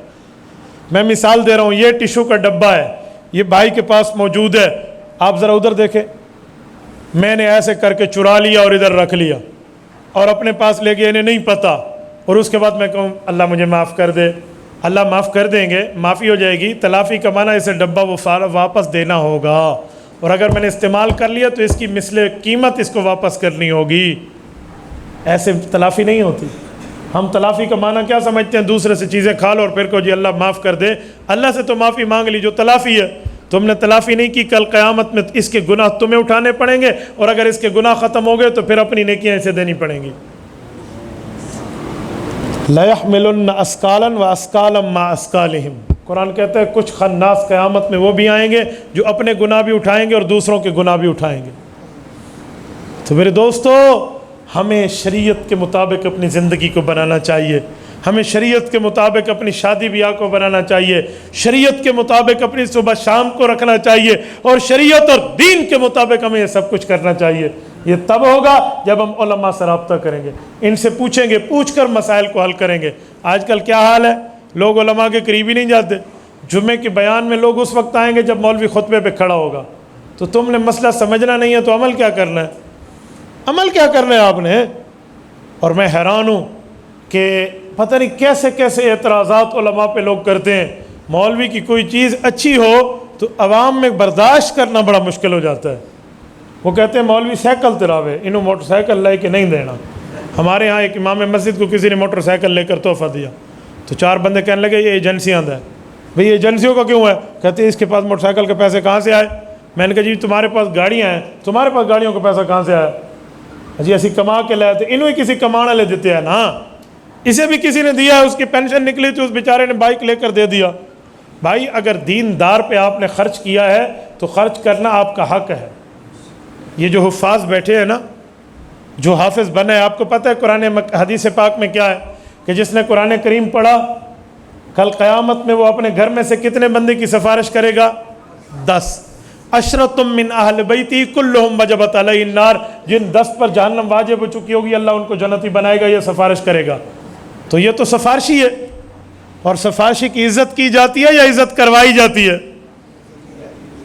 میں مثال دے رہا ہوں، یہ ٹیشو کا ڈبہ ہے، یہ بھائی کے پاس موجود ہے، آپ ذرا ادھر دیکھیں، میں نے ایسے کر کے چرا لیا اور ادھر رکھ لیا اور اپنے پاس لے گیا، انہیں نہیں پتا، اور اس کے بعد میں کہوں اللہ مجھے معاف کر دے، اللہ معاف کر دیں گے، معافی ہو جائے گی۔ تلافی کا معنی اسے ڈبہ وہ واپس دینا ہوگا، اور اگر میں نے استعمال کر لیا تو اس کی مثل قیمت اس کو واپس کرنی ہوگی، ایسے تلافی نہیں ہوتی۔ ہم تلافی کا معنی کیا سمجھتے ہیں؟ دوسرے سے چیزیں کھا لو اور پھر کہو جی اللہ معاف کر دے۔ اللہ سے تو معافی مانگ لی، جو تلافی ہے تم نے تلافی نہیں کی، کل قیامت میں اس کے گناہ تمہیں اٹھانے پڑیں گے، اور اگر اس کے گناہ ختم ہو گئے تو پھر اپنی نیکیاں اسے دینی پڑیں گی۔ لَيَحْمِلُنَّ أَثْقَالًا وَأَثْقَالًا مَعَ أَثْقَالِهِمْ، قرآن کہتا ہے کچھ خناس قیامت میں وہ بھی آئیں گے جو اپنے گناہ بھی اٹھائیں گے اور دوسروں کے گناہ بھی اٹھائیں گے۔ تو میرے دوستو، ہمیں شریعت کے مطابق اپنی زندگی کو بنانا چاہیے، ہمیں شریعت کے مطابق اپنی شادی بیاہ کو بنانا چاہیے، شریعت کے مطابق اپنی صبح شام کو رکھنا چاہیے، اور شریعت اور دین کے مطابق ہمیں یہ سب کچھ کرنا چاہیے۔ یہ تب ہوگا جب ہم علماء سے رابطہ کریں گے، ان سے پوچھیں گے، پوچھ کر مسائل کو حل کریں گے۔ آج کل کیا حال ہے؟ لوگ علماء کے قریب ہی نہیں جاتے۔ جمعے کے بیان میں لوگ اس وقت آئیں گے جب مولوی خطبے پہ کھڑا ہوگا، تو تم نے مسئلہ سمجھنا نہیں ہے تو عمل کیا کرنا ہے؟ عمل کیا کرنا ہے آپ نے؟ اور میں حیران ہوں کہ پتہ نہیں کیسے کیسے اعتراضات علماء پہ لوگ کرتے ہیں. مولوی کی کوئی چیز اچھی ہو تو عوام میں برداشت کرنا بڑا مشکل ہو جاتا ہے. وہ کہتے ہیں مولوی سائیکل تراوے انہوں موٹر سائیکل لے کے نہیں دینا. ہمارے ہاں ایک امام مسجد کو کسی نے موٹر سائیکل لے کر تحفہ دیا تو 4 بندے کہنے لگے یہ ایجنسیاں ہے. بھئی ایجنسیوں کا کیوں ہے؟ کہتے ہیں اس کے پاس موٹر سائیکل کے پیسے کہاں سے آئے؟ میں نے کہا جی تمہارے پاس گاڑیاں ہیں, تمہارے پاس گاڑیوں کا پیسہ کہاں سے آیا؟ جی اسی کما کے لائے تھے. انہوں ہی کسی کمانا لے دیتے ہیں نا, اسے بھی کسی نے دیا ہے, اس کی پینشن نکلی تھی اس بیچارے نے بائک لے کر دے دیا. بھائی اگر دین دار پہ آپ نے خرچ کیا ہے تو خرچ کرنا آپ کا حق ہے. یہ جو حفاظ بیٹھے ہیں نا, جو حافظ بنا ہے, آپ کو پتہ ہے قرآن حدیث پاک میں کیا ہے کہ جس نے قرآن کریم پڑھا کل قیامت میں وہ اپنے گھر میں سے کتنے بندے کی سفارش کرے گا؟ 10. عشرۃ من اہل بیتی کلہم وجبت علیہ النار, جن 10 پر جہنم واجب ہو چکی ہوگی اللہ ان کو جنتی بنائے گا, یہ سفارش کرے گا. تو یہ تو سفارشی ہے. اور سفارشی کی عزت کی جاتی ہے یا عزت کروائی جاتی ہے؟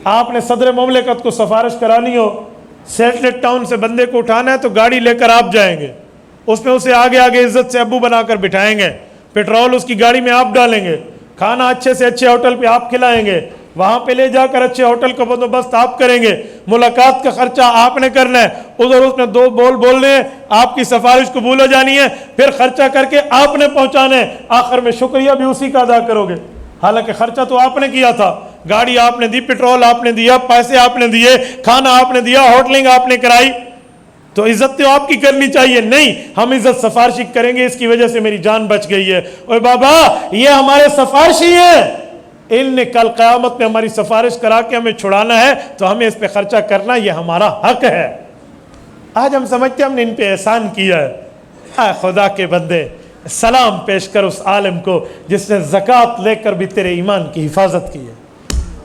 آپ نے صدر مملکت کو سفارش کرانی ہو, سیٹلٹ ٹاؤن سے بندے کو اٹھانا ہے تو گاڑی لے کر آپ جائیں گے, اس میں اسے آگے آگے عزت سے ابو بنا کر بٹھائیں گے, پیٹرول اس کی گاڑی میں آپ ڈالیں گے, کھانا اچھے سے اچھے ہوٹل پہ آپ کھلائیں گے, وہاں پہ لے جا کر اچھے ہوٹل کا بندوبست آپ کریں گے, ملاقات کا خرچہ آپ نے کرنا ہے, ادھر اس نے 2 بول بولنے ہیں, آپ کی سفارش قبول ہو جانی ہے, پھر خرچہ کر کے آپ نے پہنچانا ہے, آخر میں شکریہ بھی اسی کا ادا کرو گے. حالانکہ خرچہ تو آپ نے کیا تھا, گاڑی آپ نے دی, پیٹرول آپ نے دیا, پیسے آپ نے دیے, کھانا آپ نے دیا, ہوٹلنگ آپ نے کرائی, تو عزت تو آپ کی کرنی چاہیے. نہیں, ہم عزت سفارشی کریں گے, اس کی وجہ سے میری جان بچ گئی ہے. اوے بابا یہ ہمارے سفارشی ہیں, ان نے کل قیامت میں ہماری سفارش کرا کے ہمیں چھڑانا ہے تو ہمیں اس پہ خرچہ کرنا, یہ ہمارا حق ہے. آج ہم سمجھتے ہیں ہم نے ان پہ احسان کیا ہے. اے خدا کے بندے, سلام پیش کر اس عالم کو جس نے زکوٰۃ لے کر بھی تیرے ایمان کی حفاظت کی ہے.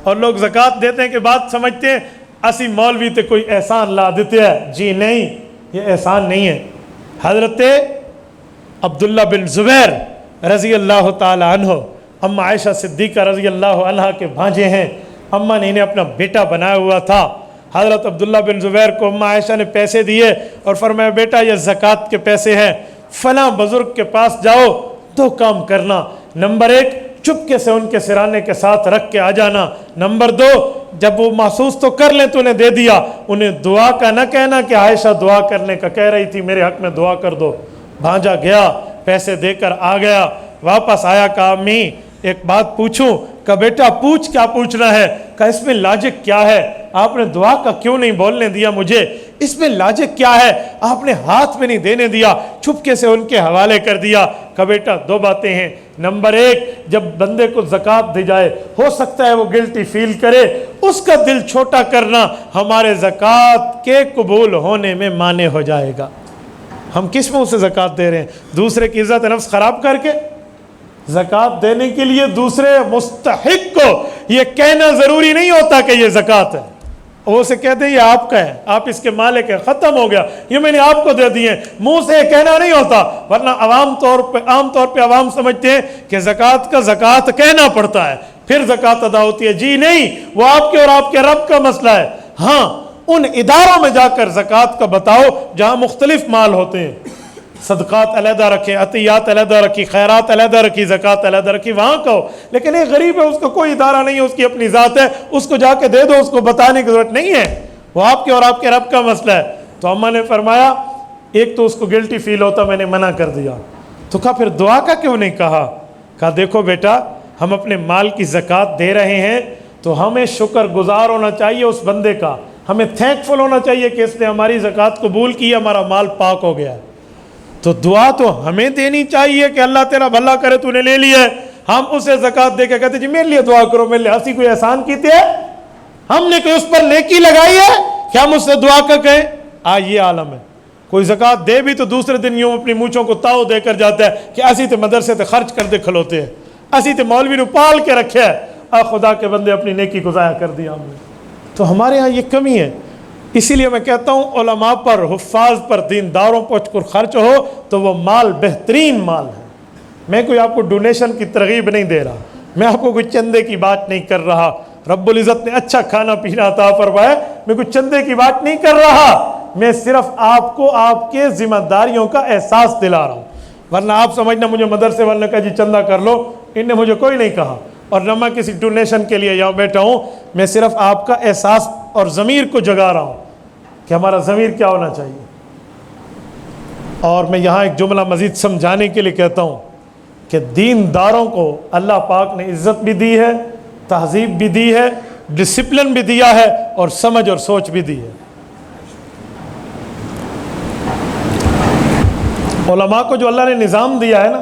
اور لوگ زکوٰۃ دیتے ہیں کہ بات سمجھتے ہیں اسی مولوی تے کوئی احسان لا دیتے ہیں. جی نہیں, یہ احسان نہیں ہے. حضرت عبداللہ بن زبیر رضی اللہ تعالی عنہ اماں عائشہ صدیقہ رضی اللہ عنہ کے بھانجے ہیں. اماں نے انہیں اپنا بیٹا بنایا ہوا تھا. حضرت عبداللہ بن زبیر کو اماں عائشہ نے پیسے دیے اور فرمایا بیٹا یہ زکوٰۃ کے پیسے ہیں, فلاں بزرگ کے پاس جاؤ, 2 کام کرنا. نمبر 1, چپکے سے ان کے سرانے کے ساتھ رکھ کے آ جانا. نمبر 2, جب وہ محسوس تو کر لیں تو انہیں دے دیا, انہیں دعا کا نہ کہنا کہ عائشہ دعا کرنے کا کہہ رہی تھی, میرے حق میں دعا کر دو. بھانجا گیا, پیسے دے کر آ گیا, واپس آیا, کہا امی ایک بات پوچھوں؟ کہا بیٹا پوچھ, کیا پوچھنا ہے؟ کہا اس میں لاجک کیا ہے؟ آپ نے دعا کا کیوں نہیں بولنے دیا مجھے؟ اس میں لاجک کیا ہے؟ آپ نے ہاتھ میں نہیں دینے دیا, چھپکے سے ان کے حوالے کر دیا. کہا بیٹا 2 باتیں ہیں. نمبر 1, جب بندے کو زکوٰۃ دی جائے ہو سکتا ہے وہ گلٹی فیل کرے, اس کا دل چھوٹا کرنا ہمارے زکوٰۃ کے قبول ہونے میں مانع ہو جائے گا. ہم کس میں اسے زکوٰۃ دے رہے ہیں؟ دوسرے کی عزت نفس خراب کر کے. زکوٰۃ دینے کے لیے دوسرے مستحق کو یہ کہنا ضروری نہیں ہوتا کہ یہ زکوٰۃ ہے. وہ اسے کہتے ہیں یہ آپ کا ہے, آپ اس کے مالک ہیں, ختم ہو گیا, یہ میں نے آپ کو دے دی ہیں. منہ سے یہ کہنا نہیں ہوتا, ورنہ عام طور پہ عوام سمجھتے ہیں کہ زکوٰۃ کا زکوٰۃ کہنا پڑتا ہے پھر زکوٰۃ ادا ہوتی ہے. جی نہیں, وہ آپ کے اور آپ کے رب کا مسئلہ ہے. ہاں ان اداروں میں جا کر زکوٰۃ کا بتاؤ جہاں مختلف مال ہوتے ہیں, صدقات علیحدہ رکھے, عطیات علیحدہ رکھی, خیرات علیحدہ رکھی, زکوٰۃ علیحدہ رکھی, وہاں کہو. لیکن ایک غریب ہے, اس کا کوئی ادارہ نہیں ہے, اس کی اپنی ذات ہے, اس کو جا کے دے دو, اس کو بتانے کی ضرورت نہیں ہے, وہ آپ کے اور آپ کے رب کا مسئلہ ہے. تو اماں نے فرمایا ایک تو اس کو گلٹی فیل ہوتا, میں نے منع کر دیا. تو کہا پھر دعا کا کیوں نہیں کہا؟ کہا دیکھو بیٹا, ہم اپنے مال کی زکوٰۃ دے رہے ہیں تو ہمیں شکر گزار ہونا چاہیے اس بندے کا, ہمیں تھینک فل ہونا چاہیے کہ اس نے ہماری زکوٰۃ قبول کی, ہمارا مال پاک ہو گیا. تو دعا تو ہمیں دینی چاہیے کہ اللہ تیرا بھلا کرے, تو نے لے لیا ہے. ہم اسے زکوٰۃ دے کے کہتے جی میرے لیے دعا کرو, میرے لیے. ہنسی کوئی احسان کیتے ہے؟ ہم نے کوئی اس پر نیکی لگائی ہے کہ ہم اس سے دعا کر کہیں؟ یہ عالم ہے. کوئی زکوٰۃ دے بھی تو دوسرے دن یوں اپنی مونچھوں کو تاؤ دے کر جاتا ہے کہ اسی تے مدرسے تے خرچ کر دے کھلوتے ہیں, اسی تے مولوی نو پال کے رکھے ہے. خدا کے بندے اپنی نیکی کو ضائع کر دیا ہم نے. تو ہمارے ہاں یہ کمی ہے. اسی لیے میں کہتا ہوں علماء پر, حفاظ پر, دینداروں پر خرچ ہو تو وہ مال بہترین مال ہے. میں کوئی آپ کو ڈونیشن کی ترغیب نہیں دے رہا, میں آپ کو کوئی چندے کی بات نہیں کر رہا. رب العزت نے اچھا کھانا پینا عطا فرمایا، میں کوئی چندے کی بات نہیں کر رہا، میں صرف آپ کو آپ کے ذمہ داریوں کا احساس دلا رہا ہوں، ورنہ آپ سمجھنا مجھے مدرسے والے نے کہا جی چندہ کر لو، ان نے مجھے کوئی نہیں کہا، اور نہ میں کسی ڈونیشن کے لیے یہاں بیٹھا ہوں، میں صرف آپ کا احساس اور ضمیر کو جگا رہا ہوں کہ ہمارا ضمیر کیا ہونا چاہیے۔ اور میں یہاں ایک جملہ مزید سمجھانے کے لیے کہتا ہوں کہ دینداروں کو اللہ پاک نے عزت بھی دی ہے، تہذیب بھی دی ہے، ڈسپلن بھی دیا ہے، اور سمجھ اور سوچ بھی دی ہے۔ علماء کو جو اللہ نے نظام دیا ہے نا،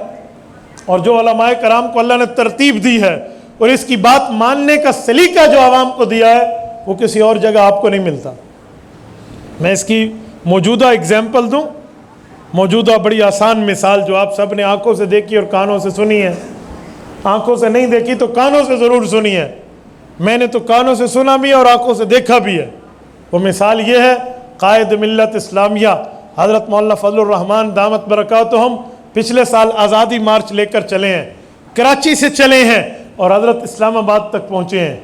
اور جو علماء کرام کو اللہ نے ترتیب دی ہے، اور اس کی بات ماننے کا سلیقہ جو عوام کو دیا ہے، وہ کسی اور جگہ آپ کو نہیں ملتا۔ میں اس کی موجودہ اگزامپل دوں، موجودہ بڑی آسان مثال جو آپ سب نے آنکھوں سے دیکھی اور کانوں سے سنی ہے، آنکھوں سے نہیں دیکھی تو کانوں سے ضرور سنی ہے، میں نے تو کانوں سے سنا بھی ہے اور آنکھوں سے دیکھا بھی ہے۔ وہ مثال یہ ہے، قائد ملت اسلامیہ حضرت مولانا فضل الرحمان دامت برکاتہم پچھلے سال آزادی مارچ لے کر چلے ہیں، کراچی سے چلے ہیں اور حضرت اسلام آباد تک پہنچے ہیں۔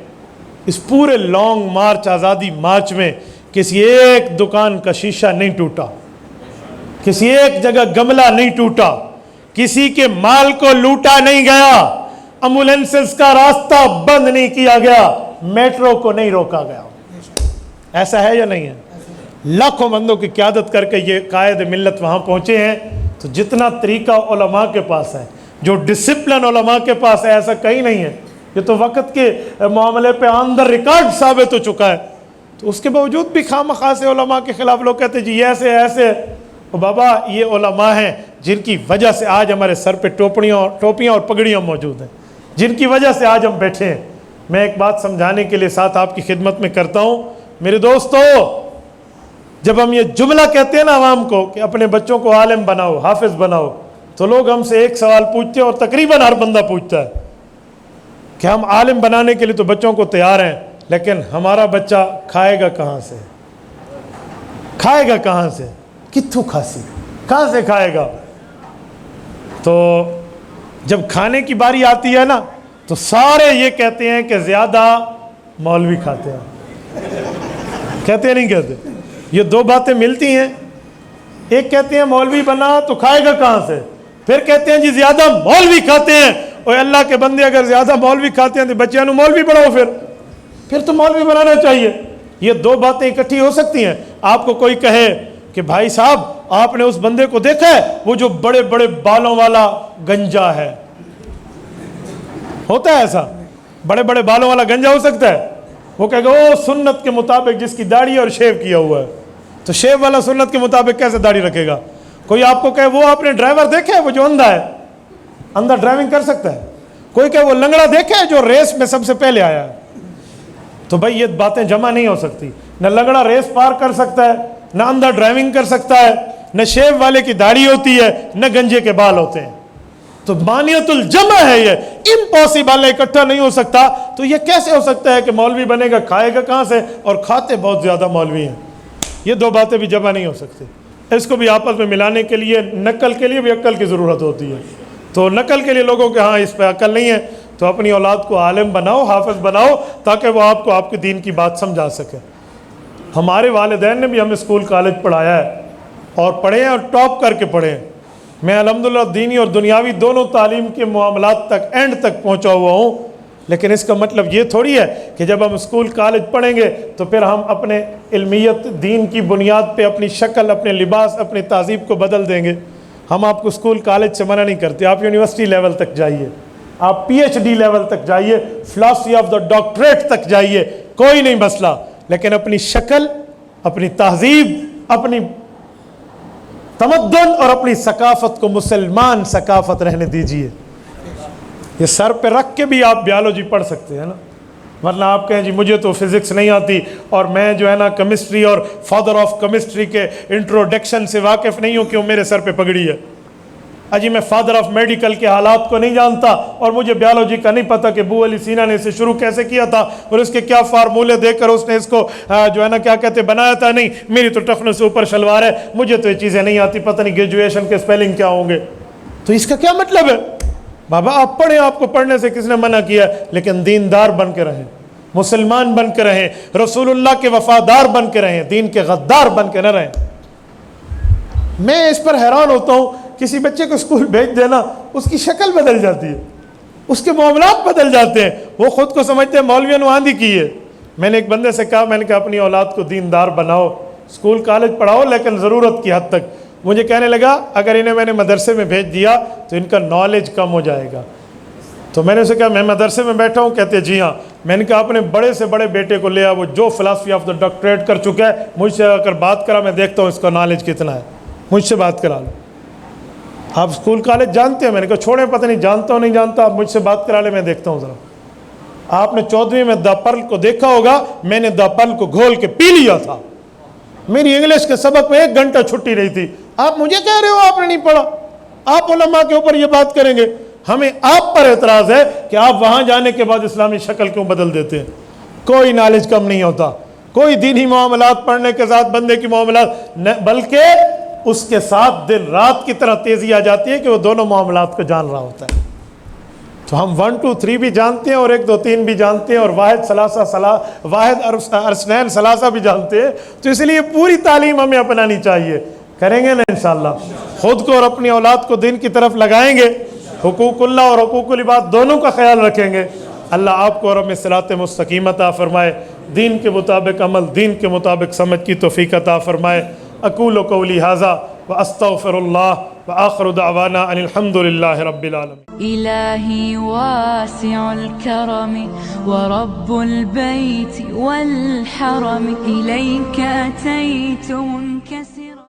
اس پورے لانگ مارچ، آزادی مارچ میں کسی ایک دکان کا شیشہ نہیں ٹوٹا، کسی ایک جگہ گملہ نہیں ٹوٹا، کسی کے مال کو لوٹا نہیں گیا، ایمبولینسز کا راستہ بند نہیں کیا گیا، میٹرو کو نہیں روکا گیا۔ ایسا ہے یا نہیں ہے؟ لاکھوں بندوں کی قیادت کر کے یہ قائد ملت وہاں پہنچے ہیں۔ تو جتنا طریقہ علماء کے پاس ہے، جو ڈسپلن علماء کے پاس ہے، ایسا کہیں نہیں ہے۔ یہ تو وقت کے معاملے پہ آن دا ریکارڈ ثابت ہو چکا ہے، تو اس کے باوجود بھی خواہ سے علماء کے خلاف لوگ کہتے ہیں جی یہ ایسے ایسے۔ بابا یہ علماء ہیں جن کی وجہ سے آج ہمارے سر پہ ٹوپیاں اور پگڑیاں موجود ہیں، جن کی وجہ سے آج ہم بیٹھے ہیں۔ میں ایک بات سمجھانے کے لیے ساتھ آپ کی خدمت میں کرتا ہوں، میرے دوستو، جب ہم یہ جملہ کہتے ہیں نا عوام کو کہ اپنے بچوں کو عالم بناؤ، حافظ بناؤ، تو لوگ ہم سے ایک سوال پوچھتے ہیں، اور تقریباً ہر بندہ پوچھتا ہے کہ ہم عالم بنانے کے لیے تو بچوں کو تیار ہیں، لیکن ہمارا بچہ کھائے گا کہاں سے؟ کھائے گا کہاں سے؟ کتھوں کھاسی، کہاں سے کھائے گا؟ تو جب کھانے کی باری آتی ہے نا، تو سارے یہ کہتے ہیں کہ زیادہ مولوی کھاتے ہیں۔ کہتے ہیں نہیں کہتے؟ یہ دو باتیں ملتی ہیں، ایک کہتے ہیں مولوی بنا تو کھائے گا کہاں سے، پھر کہتے ہیں جی زیادہ مولوی کھاتے ہیں۔ اور اللہ کے بندے اگر زیادہ مولوی کھاتے ہیں تو بچیاں مولوی بناؤ، پھر تو مولوی بنانا چاہیے۔ یہ دو باتیں اکٹھی ہو سکتی ہیں؟ آپ کو کوئی کہے کہ بھائی صاحب آپ نے اس بندے کو دیکھا ہے وہ جو بڑے بڑے بالوں والا گنجا ہے؟ ہوتا ہے ایسا؟ بڑے بڑے بالوں والا گنجا ہو سکتا ہے؟ وہ کہے گا وہ سنت کے مطابق جس کی داڑھی اور شیو کیا ہوا ہے، تو شیو والا سنت کے مطابق کیسے داڑھی رکھے گا؟ کوئی آپ کو کہے وہ آپ نے ڈرائیور دیکھا ہے وہ جو اندھا ہے، اندھا ڈرائیونگ کر سکتا ہے؟ کوئی کہے وہ لنگڑا دیکھا ہے جو ریس میں سب سے پہلے آیا ہے؟ تو بھائی یہ باتیں جمع نہیں ہو سکتی۔ نہ لنگڑا ریس پار کر سکتا ہے، نہ اندھا ڈرائیونگ کر سکتا ہے، نہ شیو والے کی داڑھی ہوتی ہے، نہ گنجے کے بال ہوتے ہیں۔ تو مانیت الجمع ہے، یہ امپاسبل ہے، اکٹھا نہیں ہو سکتا۔ تو یہ کیسے ہو سکتا ہے کہ مولوی بنے گا، کھائے گا کہاں سے؟ اور کھاتے بہت زیادہ مولوی ہیں۔ یہ دو باتیں بھی جمع نہیں ہو سکتی۔ اس کو بھی آپس میں ملانے کے لیے نقل کے لیے بھی عقل کی ضرورت ہوتی ہے۔ تو نقل کے لیے لوگوں کے ہاں اس پہ عقل نہیں ہے، تو اپنی اولاد کو عالم بناؤ، حافظ بناؤ، تاکہ وہ آپ کو آپ کے دین کی بات سمجھا سکے۔ ہمارے والدین نے بھی ہمیں اسکول کالج پڑھایا ہے، اور پڑھے ہیں اور ٹاپ کر کے پڑھے ہیں۔ میں الحمدللہ دینی اور دنیاوی دونوں تعلیم کے معاملات تک اینڈ تک پہنچا ہوا ہوں، لیکن اس کا مطلب یہ تھوڑی ہے کہ جب ہم اسکول کالج پڑھیں گے تو پھر ہم اپنے علمیت دین کی بنیاد پہ اپنی شکل، اپنے لباس، اپنی تہذیب کو بدل دیں گے۔ ہم آپ کو اسکول کالج سے منع نہیں کرتے، آپ یونیورسٹی لیول تک جائیے، آپ پی ایچ ڈی لیول تک جائیے، فلاسفی آف دا ڈاکٹریٹ تک جائیے، کوئی نہیں مسئلہ، لیکن اپنی شکل، اپنی تہذیب، اپنی تمدن اور اپنی ثقافت کو مسلمان ثقافت رہنے دیجیے۔ یہ سر پہ رکھ کے بھی آپ بیالوجی پڑھ سکتے ہیں نا، ورنہ آپ کہیں جی مجھے تو فزکس نہیں آتی، اور میں جو ہے نا کیمسٹری اور فادر آف کیمسٹری کے انٹروڈکشن سے واقف نہیں ہوں، کیوں میرے سر پہ پگڑی ہے؟ اجی میں فادر آف میڈیکل کے حالات کو نہیں جانتا، اور مجھے بیالوجی کا نہیں پتہ کہ ابو علی سینا نے اسے شروع کیسے کیا تھا اور اس کے کیا فارمولے دے کر اس نے اس کو جو ہے نا کیا کہتے بنایا تھا۔ نہیں، میری تو ٹخنوں سے اوپر شلوار ہے، مجھے تو یہ چیزیں نہیں آتی، پتہ نہیں گریجویشن کے سپیلنگ کیا ہوں گے۔ تو اس کا کیا مطلب ہے؟ بابا آپ پڑھیں، آپ کو پڑھنے سے کس نے منع کیا؟ لیکن دیندار بن کے رہیں، مسلمان بن کے رہیں, رسول اللہ کے وفادار بن کے رہیں, دین کے غدار بن کے نہ رہیں. میں اس پر حیران ہوتا ہوں, کسی بچے کو اسکول بھیج دینا, اس کی شکل بدل جاتی ہے, اس کے معاملات بدل جاتے ہیں, وہ خود کو سمجھتے ہیں مولویوں نے آندھی کی ہے. میں نے ایک بندے سے کہا, میں نے کہا اپنی اولاد کو دیندار بناؤ, اسکول کالج پڑھاؤ لیکن ضرورت کی حد تک. مجھے کہنے لگا اگر انہیں میں نے مدرسے میں بھیج دیا تو ان کا نالج کم ہو جائے گا. تو میں نے اسے کہا میں مدرسے میں بیٹھا ہوں, کہتے جی ہاں. میں نے کہا اپنے بڑے سے بڑے بیٹے کو لیا, وہ جو فلاسفی آف دا ڈاکٹریٹ کر چکا ہے, مجھ سے اگر بات کرا میں دیکھتا ہوں اس کا نالج کتنا ہے, مجھ سے بات کرا لو. آپ اسکول کالج جانتے ہیں؟ میں نے کہا چھوڑیں, پتہ نہیں جانتا ہوں نہیں جانتا, آپ مجھ سے بات کرا لیں, میں دیکھتا ہوں ذرا. آپ نے 14ویں میں دا پرل کو دیکھا ہوگا, میں نے دا پرل کو گھول کے پی لیا تھا. میری انگلش کے سبق میں 1 گھنٹہ چھٹی رہی تھی. آپ مجھے کہہ رہے ہو آپ نے نہیں پڑھا؟ آپ علماء کے اوپر یہ بات کریں گے. ہمیں آپ پر اعتراض ہے کہ آپ وہاں جانے کے بعد اسلامی شکل کیوں بدل دیتے ہیں. کوئی نالج کم نہیں ہوتا, کوئی دینی معاملات پڑھنے کے ساتھ بندے کی معاملات, بلکہ اس کے ساتھ دن رات کی طرح تیزی آ جاتی ہے کہ وہ دونوں معاملات کو جان رہا ہوتا ہے. تو ہم 1 2 3 بھی جانتے ہیں اور 1 2 3 بھی جانتے ہیں, اور واحد ارسنین ثلاثہ بھی جانتے ہیں. تو اس لیے پوری تعلیم ہمیں اپنانی چاہیے. کریں گے نا انشاءاللہ, خود کو اور اپنی اولاد کو دین کی طرف لگائیں گے, حقوق اللہ اور حقوق العباد دونوں کا خیال رکھیں گے. اللہ آپ کو اور ہمیں صراط مستقیم عطا فرمائے, دین کے مطابق عمل, دین کے مطابق سمجھ کی توفیق عطا فرمائے. اقول قولی ھذا واستغفر اللہ وآخر دعوانا ان الحمد للہ رب العالمین. إلهي واسع الكرم ورب البيت والحرم إليك أتيت منكسرا